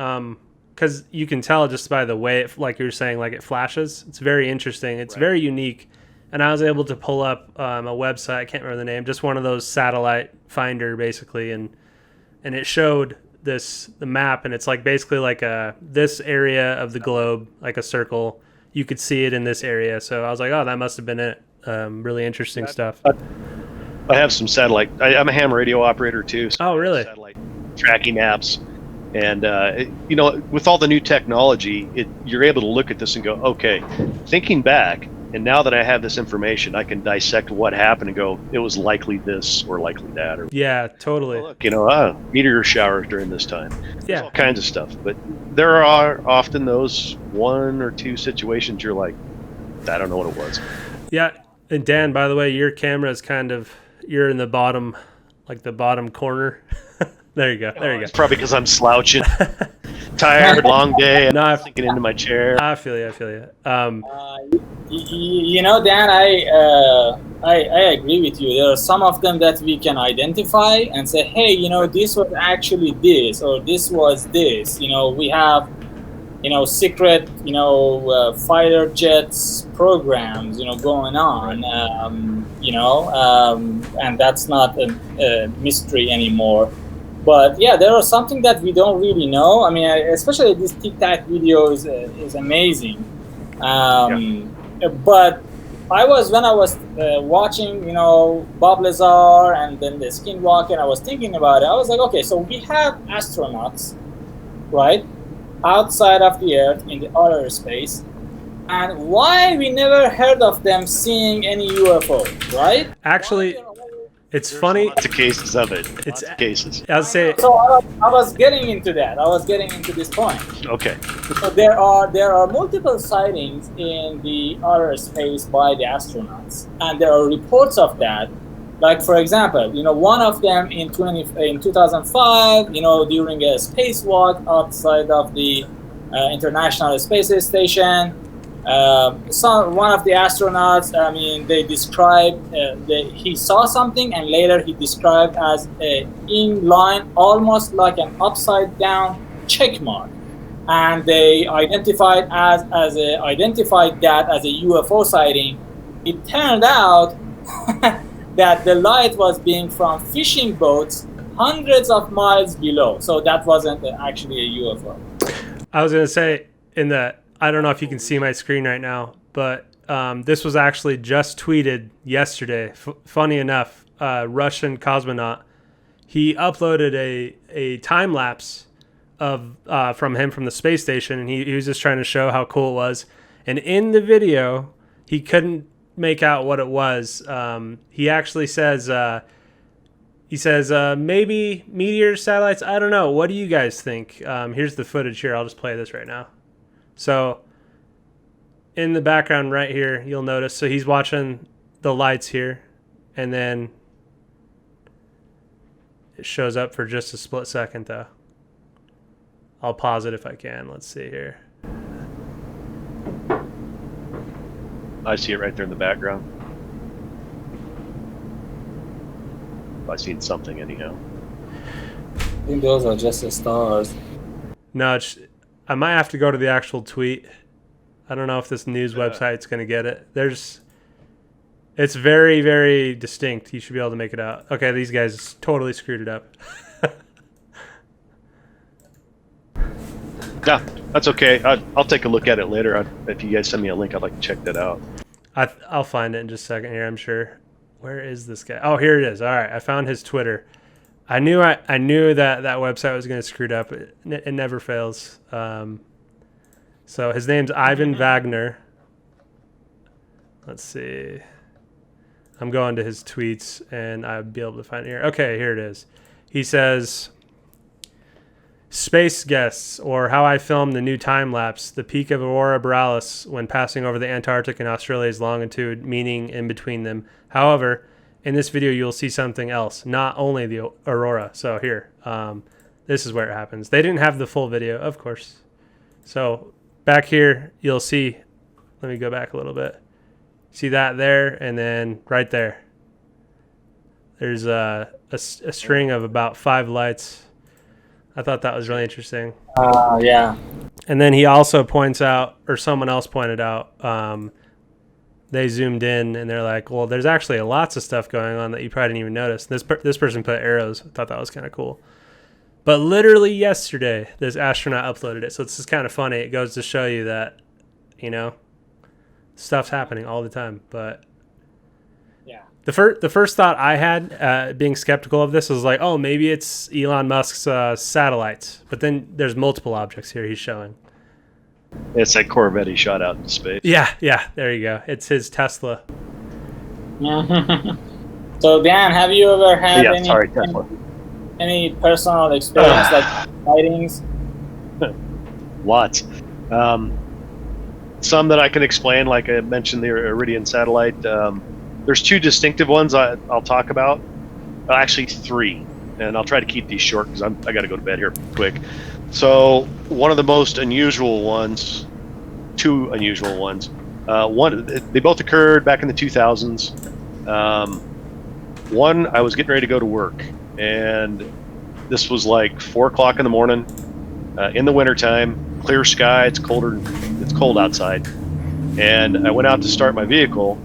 A: Because you can tell just by the way, like you were saying, like it flashes. It's very interesting. It's very unique. And I was able to pull up a website. I can't remember the name. Just one of those satellite finder, basically, and it showed the map, and it's like basically like this area of the globe, like a circle. You could see it in this area. So I was like, oh, that must have been it. Really interesting stuff.
D: I have some satellite. I'm a ham radio operator too. So
A: oh, really?
D: Satellite tracking apps. And, with all the new technology, you're able to look at this and go, okay, thinking back, and now that I have this information, I can dissect what happened and go, it was likely this or likely that. Or,
A: yeah, totally.
D: look, meteor showers during this time. There's all kinds of stuff. But there are often those one or two situations you're like, I don't know what it was.
A: Yeah. And Dan, by the way, your camera is you're in the bottom, like the bottom corner. There you go.
D: It's probably because I'm slouching, tired, long day, and
A: No,
D: I'm thinking into my chair.
A: I feel you.
B: Dan, I agree with you. There are some of them that we can identify and say, hey, this was actually this, or this was this. We have, secret, fighter jets programs, going on, and that's not a mystery anymore. But yeah, there are something that we don't really know. I mean, especially this Tic Tac video is amazing. But when I was watching, Bob Lazar and then the Skinwalker, I was thinking about it. I was like, okay, so we have astronauts, right, outside of the Earth in the outer space, and why we never heard of them seeing any UFO, right?
A: Actually, it's funny.
D: Lots of cases of it. Lots of cases.
A: I'll say.
B: So I was getting into that. I was getting into this point.
D: Okay.
B: So there are multiple sightings in the outer space by the astronauts, and there are reports of that. Like, for example, one of them in 2005, during a spacewalk outside of the International Space Station. One of the astronauts, they described he saw something, and later he described as a in-line, almost like an upside-down check mark, and they identified that as a UFO sighting. It turned out that the light was being from fishing boats hundreds of miles below, so that wasn't actually a UFO.
A: I was gonna say I don't know if you can see my screen right now, but this was actually just tweeted yesterday. Funny enough, Russian cosmonaut, he uploaded a time lapse of from the space station, and he was just trying to show how cool it was. And in the video, he couldn't make out what it was. He actually says, maybe meteor satellites. I don't know. What do you guys think? Here's the footage here. I'll just play this right now. So in the background right here, you'll notice, so he's watching the lights here, and then it shows up for just a split second though. I'll pause it if I can. Let's see here.
D: I see it right there in the background. I seen something anyhow.
B: I think those are just the stars.
A: No, I might have to go to the actual tweet. I don't know if this news website's going to get it. It's very, very distinct. You should be able to make it out. Okay, these guys totally screwed it up.
D: Yeah, that's okay. I'll take a look at it later. If you guys send me a link, I'd like to check that out.
A: I'll find it in just a second here, I'm sure. Where is this guy? Oh, here it is. All right, I found his Twitter. I knew that website was going to screw it up. It never fails. So his name's Ivan Wagner. Let's see. I'm going to his tweets, and I'll be able to find it here. Okay, here it is. He says, space guests, or how I filmed the new time lapse, the peak of Aurora Borealis when passing over the Antarctic and Australia's longitude, meaning in between them. However, in this video, you'll see something else, not only the aurora. So here, This is where it happens. They didn't have the full video, of course. So back here, you'll see, let me go back a little bit. See that there, and then right there. There's a string of about 5 lights. I thought that was really interesting.
B: Yeah.
A: And then he also points out, or someone else pointed out, they zoomed in and they're like, well, there's actually lots of stuff going on that you probably didn't even notice. This person put arrows. I thought that was kind of cool. But literally yesterday, this astronaut uploaded it. So it's just kind of funny. It goes to show you that, you know, stuff's happening all the time. But
B: Yeah.
A: the first thought I had, being skeptical of this, was like, oh, maybe it's Elon Musk's satellites. But then there's multiple objects here he's showing.
D: It's that Corvette he shot out into space.
A: Yeah, there you go. It's his Tesla.
B: So Dan, have you ever had
D: Tesla.
B: any personal experience like sightings?
D: Lots. Some that I can explain, like I mentioned the Iridian satellite. There's 2 distinctive ones I'll talk about. Actually 3, and I'll try to keep these short because I got to go to bed here quick. So one of the most unusual ones, 2 unusual ones. They both occurred back in the 2000s. One, I was getting ready to go to work, and this was like 4 o'clock in the morning, in the wintertime, clear sky. It's cold outside, and I went out to start my vehicle,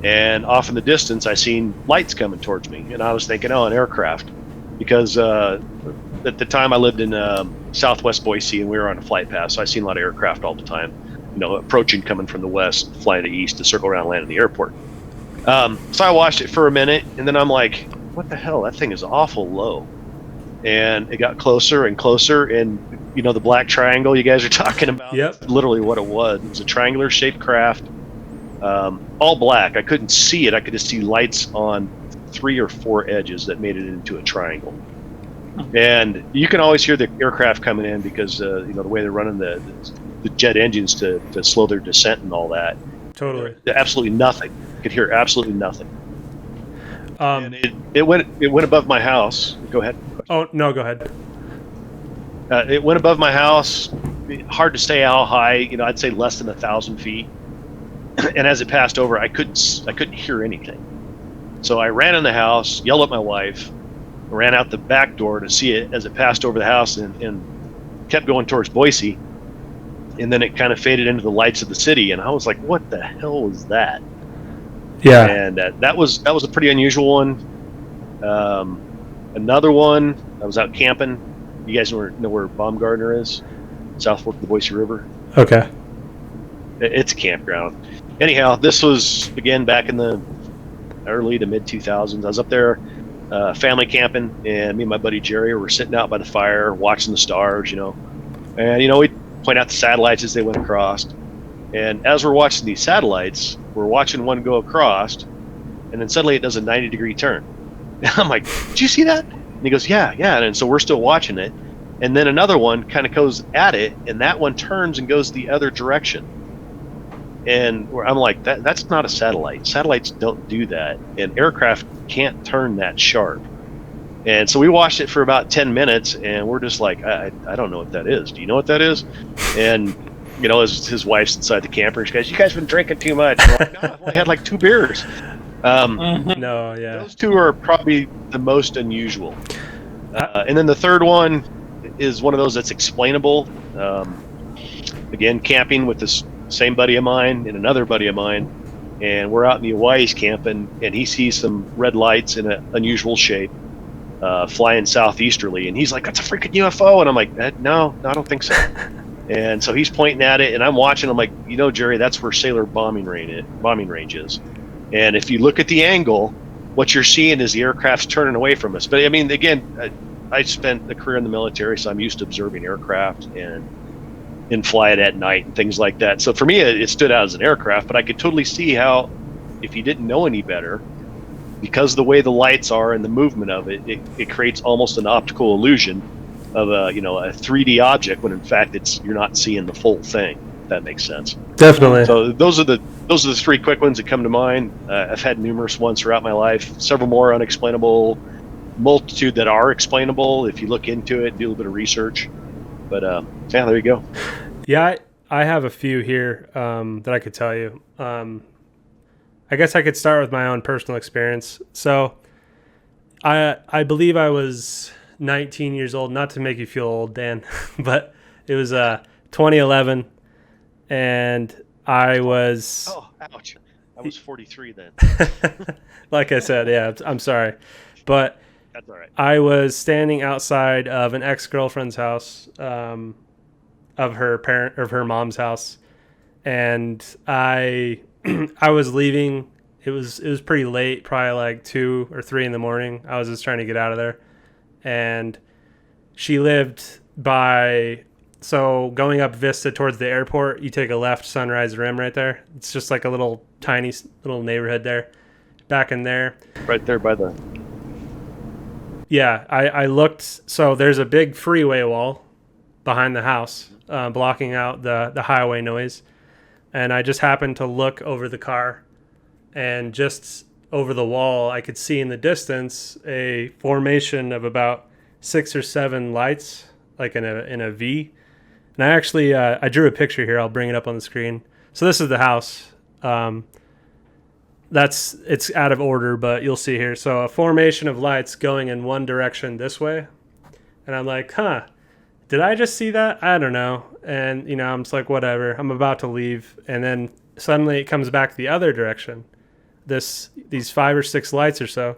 D: and off in the distance I seen lights coming towards me, and I was thinking, oh, an aircraft, because at the time I lived in Southwest Boise, and we were on a flight path, so I seen a lot of aircraft all the time, you know, approaching, coming from the west, flying to the east to circle around and land in the airport. So I watched it for a minute, and then I'm like, what the hell, that thing is awful low. And it got closer and closer, and you know the black triangle you guys are talking about?
A: Yep.
D: That's literally what it was. It was a triangular shaped craft, all black. I couldn't see it. I could just see lights on 3 or 4 edges that made it into a triangle. And you can always hear the aircraft coming in because you know the way they're running the jet engines to slow their descent and all that.
A: Totally.
D: Absolutely nothing. You could hear absolutely nothing. And it went above my house. Go ahead.
A: Oh no, go ahead.
D: It went above my house. Hard to say how high. You know, I'd say less than 1,000 feet. And as it passed over, I couldn't hear anything. So I ran in the house, yelled at my wife, ran out the back door to see it as it passed over the house, and kept going towards Boise. And then it kind of faded into the lights of the city, and I was like, "What the hell was that?"
A: Yeah.
D: And that was a pretty unusual one. Another one, I was out camping. You guys know where Baumgartner is? South Fork of the Boise River.
A: Okay.
D: It's a campground. Anyhow, this was, again, back in the early to mid-2000s. I was up there family camping, and me and my buddy Jerry were sitting out by the fire watching the stars, you know. And, you know, we'd point out the satellites as they went across. And as we're watching these satellites, we're watching one go across, and then suddenly it does a 90-degree turn. And I'm like, did you see that? And he goes, yeah. And so we're still watching it. And then another one kind of goes at it, and that one turns and goes the other direction. And I'm like, that's not a satellite. Satellites don't do that. And aircraft can't turn that sharp. And so we watched it for about 10 minutes, and we're just like, I don't know what that is. Do you know what that is? And, you know, his wife's inside the camper. She goes, you guys been drinking too much. I'm like, no, I've only had like 2 beers.
A: No, yeah.
D: Those 2 are probably the most unusual. And then the third one is one of those that's explainable. Again, camping with this same buddy of mine and another buddy of mine, and we're out in the Hawaii's camping, and he sees some red lights in an unusual shape flying southeasterly, and he's like, that's a freaking UFO. And I'm like, no, I don't think so. And so he's pointing at it, and I'm watching. I'm like, you know, Jerry, that's where Sailor bombing range is. And if you look at the angle, what you're seeing is the aircraft's turning away from us. But I mean, again, I spent a career in the military, so I'm used to observing aircraft and fly it at night and things like that. So for me, it stood out as an aircraft, but I could totally see how, if you didn't know any better, because of the way the lights are and the movement of it, it creates almost an optical illusion of a 3D object when in fact you're not seeing the full thing. If that makes sense.
A: Definitely.
D: So those are the 3 quick ones that come to mind. I've had numerous ones throughout my life, several more unexplainable, multitude that are explainable if you look into it, do a little bit of research. But yeah, there you go.
A: Yeah, I have a few here that I could tell you. I guess I could start with my own personal experience. So I believe I was 19 years old, not to make you feel old, Dan, but it was 2011, and I was...
D: Oh, ouch. I was 43 then.
A: Like I said, yeah, I'm sorry. But
D: That's all right.
A: I was standing outside of an ex-girlfriend's house, of her mom's house, and I was leaving. It was pretty late, probably like 2 or 3 in the morning. I was just trying to get out of there, and she lived by. So going up Vista towards the airport, you take a left, Sunrise Rim right there. It's just like a little tiny little neighborhood there. Back in there.
D: Right there by the...
A: Yeah, I looked. So there's a big freeway wall behind the house, blocking out the highway noise. And I just happened to look over the car, and just over the wall, I could see in the distance a formation of about 6 or 7 lights, like in a V. And I actually I drew a picture here. I'll bring it up on the screen. So this is the house. It's out of order, but you'll see here. So a formation of lights going in one direction this way. And I'm like, did I just see that? I don't know. And, I'm just like, whatever. I'm about to leave. And then suddenly it comes back the other direction. These 5 or 6 lights or so.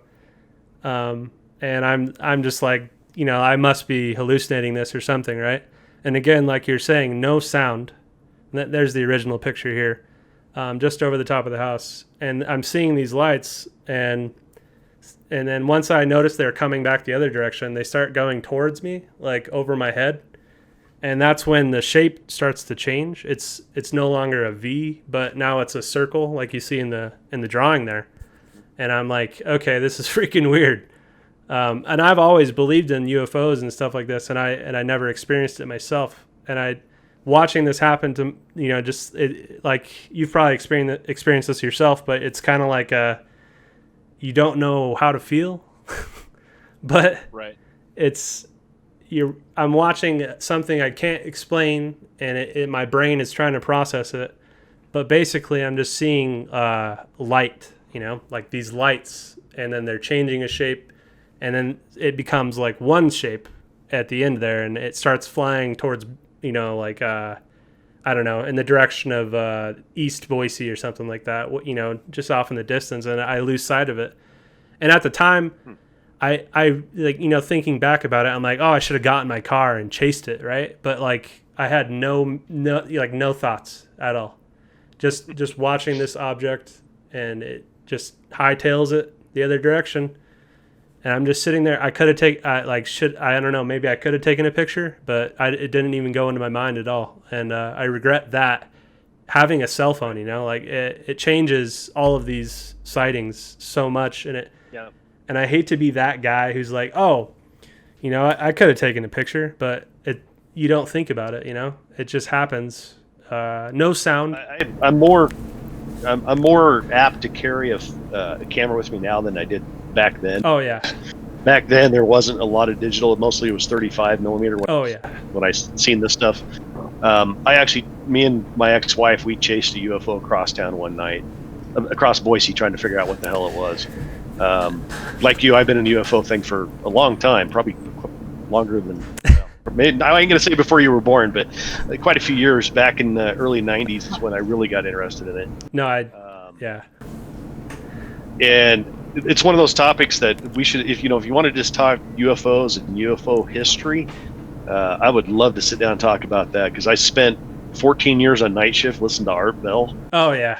A: And I'm just like, I must be hallucinating this or something, right? And again, like you're saying, no sound. There's the original picture here. Just over the top of the house, and I'm seeing these lights, and then once I notice they're coming back the other direction, they start going towards me, like over my head, and that's when the shape starts to change. It's no longer a V, but now it's a circle, like you see in the drawing there, and I'm like, okay, this is freaking weird. And I've always believed in UFOs and stuff like this, and I never experienced it myself, and watching this happen to, like you've probably experienced this yourself, but it's kind of like you don't know how to feel, but
D: right.
A: I'm watching something I can't explain, and my brain is trying to process it, but basically I'm just seeing light, like these lights, and then they're changing a shape, and then it becomes like one shape at the end there, and it starts flying towards, I don't know, in the direction of East Boise or something like that, just off in the distance, and I lose sight of it. And at the time, I thinking back about it, I'm like, oh, I should have gotten my car and chased it, right? But like, I had no thoughts at all. Just watching this object, and it just hightails it the other direction. And I'm just sitting there. I could have I don't know, maybe I could have taken a picture, but it didn't even go into my mind at all. And I regret that, having a cell phone, it changes all of these sightings so much. And I hate to be that guy who's like, oh, I could have taken a picture, but you don't think about it, it just happens. No sound.
D: I'm more apt to carry a camera with me now than I did back then.
A: Oh yeah.
D: Back then there wasn't a lot of digital. Mostly it was 35 millimeter. When I seen this stuff, me and my ex-wife, we chased a UFO across town one night, across Boise, trying to figure out what the hell it was. Like you, I've been in the UFO thing for a long time, probably longer than. Maybe, I ain't gonna say before you were born, but quite a few years back in the early '90s is when I really got interested in it.
A: No, yeah.
D: And it's one of those topics that we should, if you want to just talk UFOs and UFO history, I would love to sit down and talk about that, because I spent 14 years on night shift listening to Art Bell.
A: Oh yeah.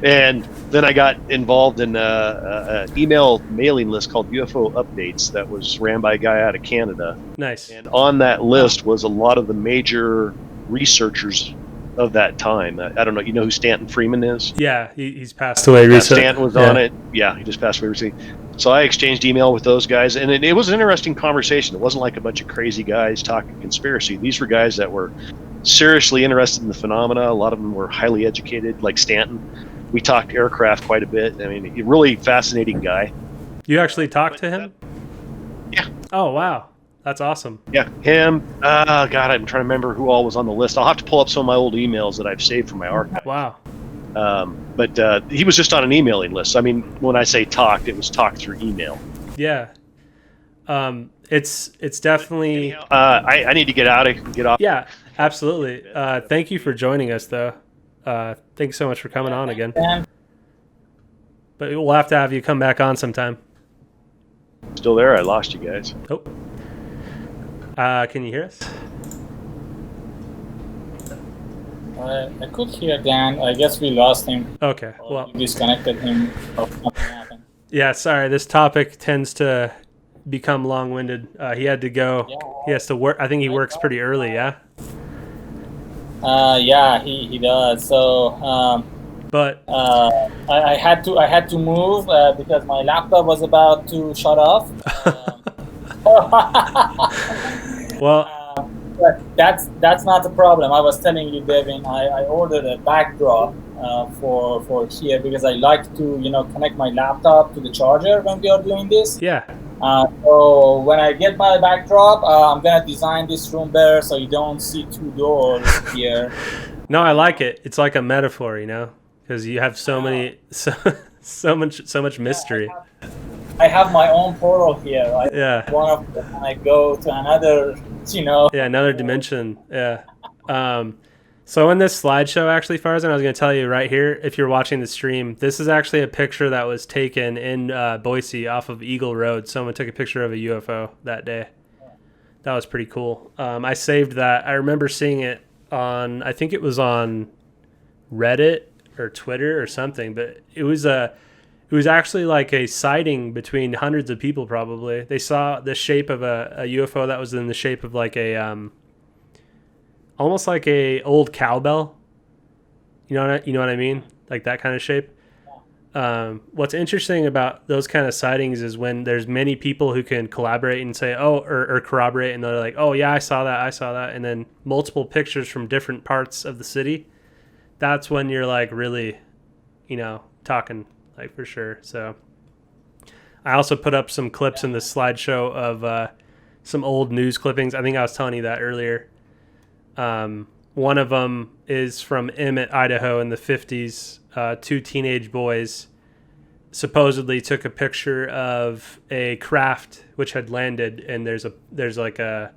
D: And then I got involved in an email mailing list called UFO Updates that was ran by a guy out of Canada.
A: Nice.
D: And on that list was a lot of the major researchers of that time. I don't know, who Stanton Freeman is?
A: Yeah, he's passed away recently.
D: Stanton was on it. Yeah, he just passed away recently. So I exchanged email with those guys, and it was an interesting conversation. It wasn't like a bunch of crazy guys talking conspiracy. These were guys that were seriously interested in the phenomena. A lot of them were highly educated, like Stanton. We talked aircraft quite a bit. I mean, a really fascinating guy.
A: You actually talked to him? Oh, wow. That's awesome.
D: Yeah, him. God, I'm trying to remember who all was on the list. I'll have to pull up some of my old emails that I've saved from my archive.
A: Wow.
D: But he was just on an emailing list. I mean, when I say talked, it was talked through email.
A: Yeah. It's definitely.
D: I need to get off.
A: Yeah, absolutely. Thank you for joining us, though. Thanks so much for coming on again. But we'll have to have you come back on sometime.
D: Still there? I lost you guys.
A: Oh. Can you hear us?
B: I could hear Dan. I guess we lost him.
A: Okay. Well,
B: We disconnected him. Or something happened.
A: yeah, sorry. This topic tends to become long-winded. He had to go.
B: Yeah.
A: He has to work. I think he works pretty early, yeah?
B: Yeah, he does. So
A: But
B: I had to move because my laptop was about to shut off.
A: well,
B: But that's not the problem. I was telling you, Devin, I ordered a backdrop for here because I like to connect my laptop to the charger when we are doing this.
A: yeah.
B: So when I get my backdrop, I'm gonna design this room better so you don't see two doors here.
A: No, I like it. It's like a metaphor, because you have so many, so much mystery.
B: I have my own portal here.
A: Yeah.
B: One of them, I go to another,
A: Yeah, another dimension. Yeah. So in this slideshow, actually, Farzan, I was going to tell you right here, if you're watching the stream, this is actually a picture that was taken in Boise off of Eagle Road. Someone took a picture of a UFO that day. That was pretty cool. I saved that. I remember seeing it on, I think it was on Reddit or Twitter or something, but it was actually like a sighting between hundreds of people. Probably they saw the shape of a UFO that was in the shape of like a almost like a old cowbell. You know what I mean? Like that kind of shape. What's interesting about those kind of sightings is when there's many people who can collaborate and say, or corroborate, and they're like, oh yeah, I saw that, and then multiple pictures from different parts of the city. That's when you're like really, talking like for sure. So I also put up some clips in the slideshow of some old news clippings. I think I was telling you that earlier. One of them is from Emmett, Idaho in the 50s. Two teenage boys supposedly took a picture of a craft which had landed, and there's like a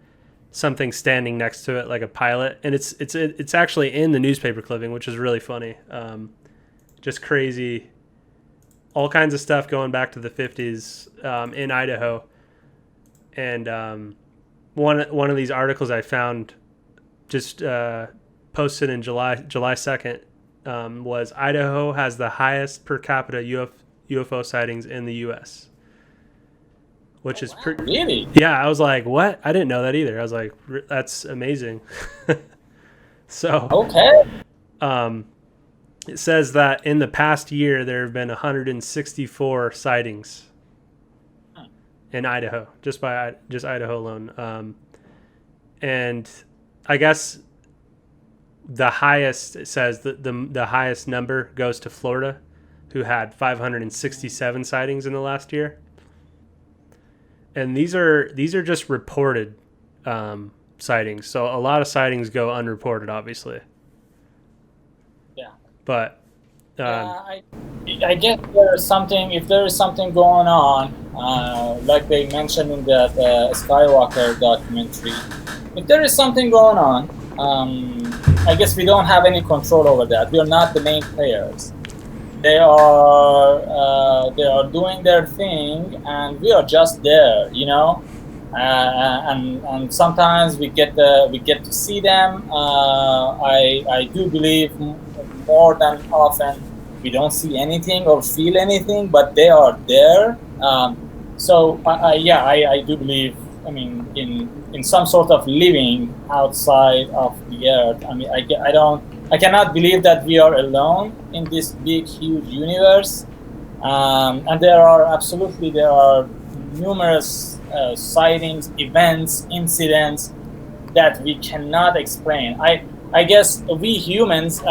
A: something standing next to it, like a pilot, and it's actually in the newspaper clipping, which is really funny. Just crazy, all kinds of stuff going back to the 50s in Idaho. And one of these articles I found just posted in July 2nd was Idaho has the highest per capita UFO sightings in the U.S., which is pretty.
B: Really?
A: Yeah, I was like, what? I didn't know that either. I was like, that's amazing. So
B: Okay.
A: It says that in the past year there have been 164 sightings in Idaho, just Idaho alone. And I guess the highest, it says that the highest number goes to Florida, who had 567 sightings in the last year. And these are just reported sightings. So a lot of sightings go unreported, obviously.
B: Yeah.
A: But
B: I guess if there is something going on, like they mentioned in the Skywalker documentary, if there is something going on, I guess we don't have any control over that. We are not the main players. They are doing their thing, and we are just there, and sometimes we get to see them. I do believe more than often we don't see anything or feel anything, but they are there. So I do believe. I mean, in some sort of living outside of the Earth. I mean, I cannot believe that we are alone in this big, huge universe. And there are numerous sightings, events, incidents that we cannot explain. I guess we humans,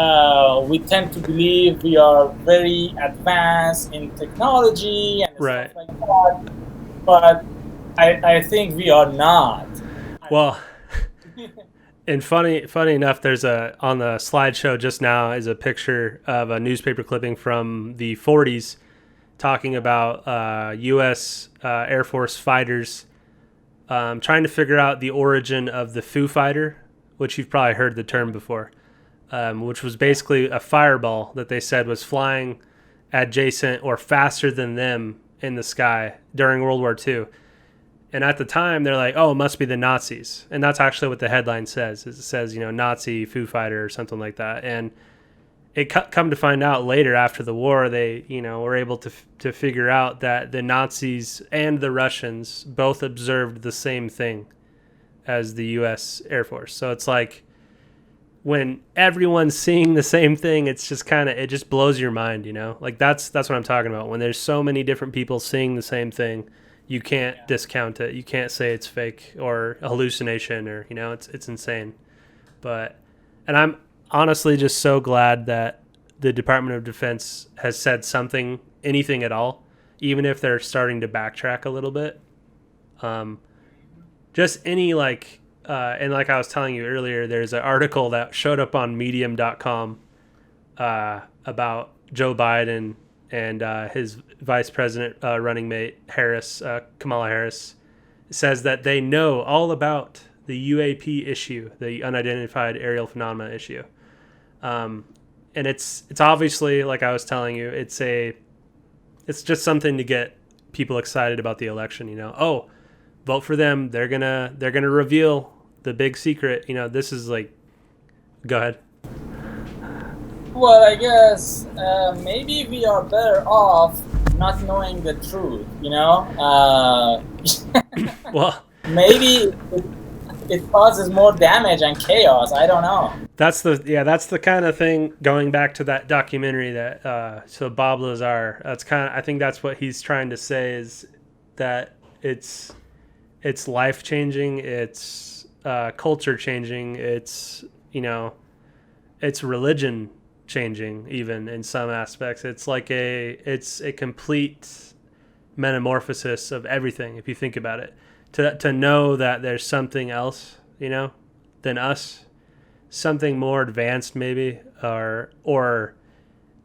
B: we tend to believe we are very advanced in technology and
A: right.
B: stuff like that. But I think we are not.
A: Well, and funny enough, there's on the slideshow just now is a picture of a newspaper clipping from the 40s talking about U.S. Air Force fighters trying to figure out the origin of the Foo Fighter, which you've probably heard the term before, which was basically a fireball that they said was flying adjacent or faster than them in the sky during World War II. And at the time, they're like, oh, it must be the Nazis. And that's actually what the headline says. It says, Nazi Foo Fighter or something like that. And it come to find out later after the war, they, were able to figure out that the Nazis and the Russians both observed the same thing as the U.S. Air Force. So it's like when everyone's seeing the same thing, it's just it just blows your mind, Like that's what I'm talking about. When there's so many different people seeing the same thing, you can't discount it. You can't say it's fake or a hallucination or, it's insane. And I'm honestly just so glad that the Department of Defense has said anything at all, even if they're starting to backtrack a little bit. Just any and like I was telling you earlier, there's an article that showed up on medium.com about Joe Biden and his vice president running mate, Kamala Harris, says that they know all about the UAP issue, the unidentified aerial phenomena issue. And it's obviously, like I was telling you, it's just something to get people excited about the election, Oh, vote for them. They're gonna reveal the big secret. This is go ahead.
B: Well, I guess maybe we are better off not knowing the truth,
A: Well,
B: maybe it causes more damage and chaos. I don't know.
A: That's the kind of thing, going back to that documentary that so Bob Lazar, I think that's what he's trying to say, is that it's life changing, it's culture changing, it's religion changing, even in some aspects. It's a complete metamorphosis of everything, if you think about it. To know that there's something else, than us, something more advanced maybe, or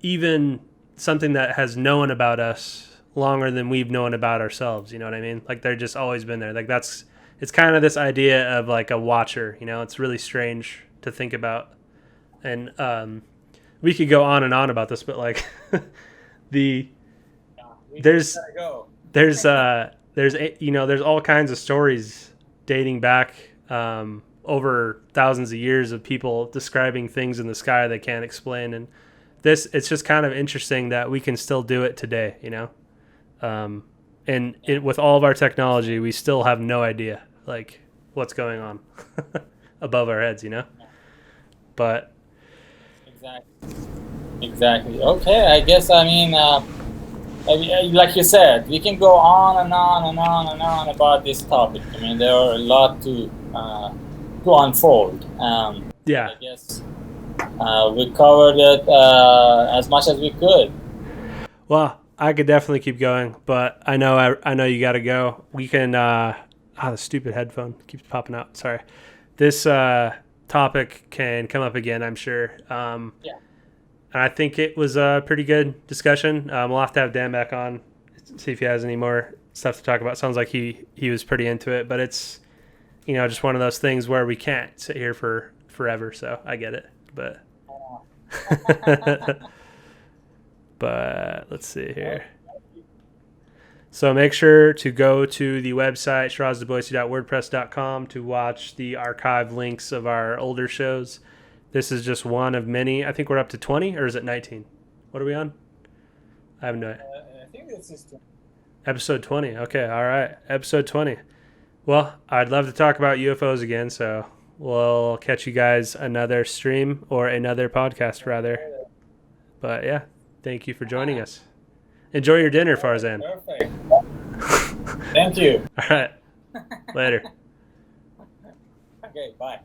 A: even something that has known about us longer than we've known about ourselves. You know what I mean? Like they're just always been there. It's kind of this idea of like a watcher. It's really strange to think about, and we could go on and on about this, but there's all kinds of stories dating back over thousands of years of people describing things in the sky they can't explain, and it's just kind of interesting that we can still do it today, and with all of our technology, we still have no idea what's going on above our heads, but
B: exactly. Okay, I guess like you said, we can go on and on and on and on about this topic. There are a lot to unfold.
A: Yeah.
B: I guess we covered it as much as we could.
A: Well, I could definitely keep going, but I know you got to go. We can. The stupid headphone keeps popping out. Sorry. This topic can come up again, I'm sure.
B: Yeah.
A: And I think it was a pretty good discussion. We'll have to have Dan back on, see if he has any more stuff to talk about. Sounds like he was pretty into it, but it's, just one of those things where we can't sit here for forever. So I get it, but, but let's see here. So make sure to go to the website, Shiraz2Boise.wordpress.com, to watch the archive links of our older shows. This is just one of many. I think we're up to 20, or is it 19? What are we on? I have no idea.
B: I think this is 20.
A: Episode 20. Okay, all right. Episode 20. Well, I'd love to talk about UFOs again, so we'll catch you guys another stream, or another podcast, rather. But yeah, thank you for joining us. Enjoy your dinner, Farzan.
B: Perfect. Thank you.
A: All right. Later.
B: Okay, bye.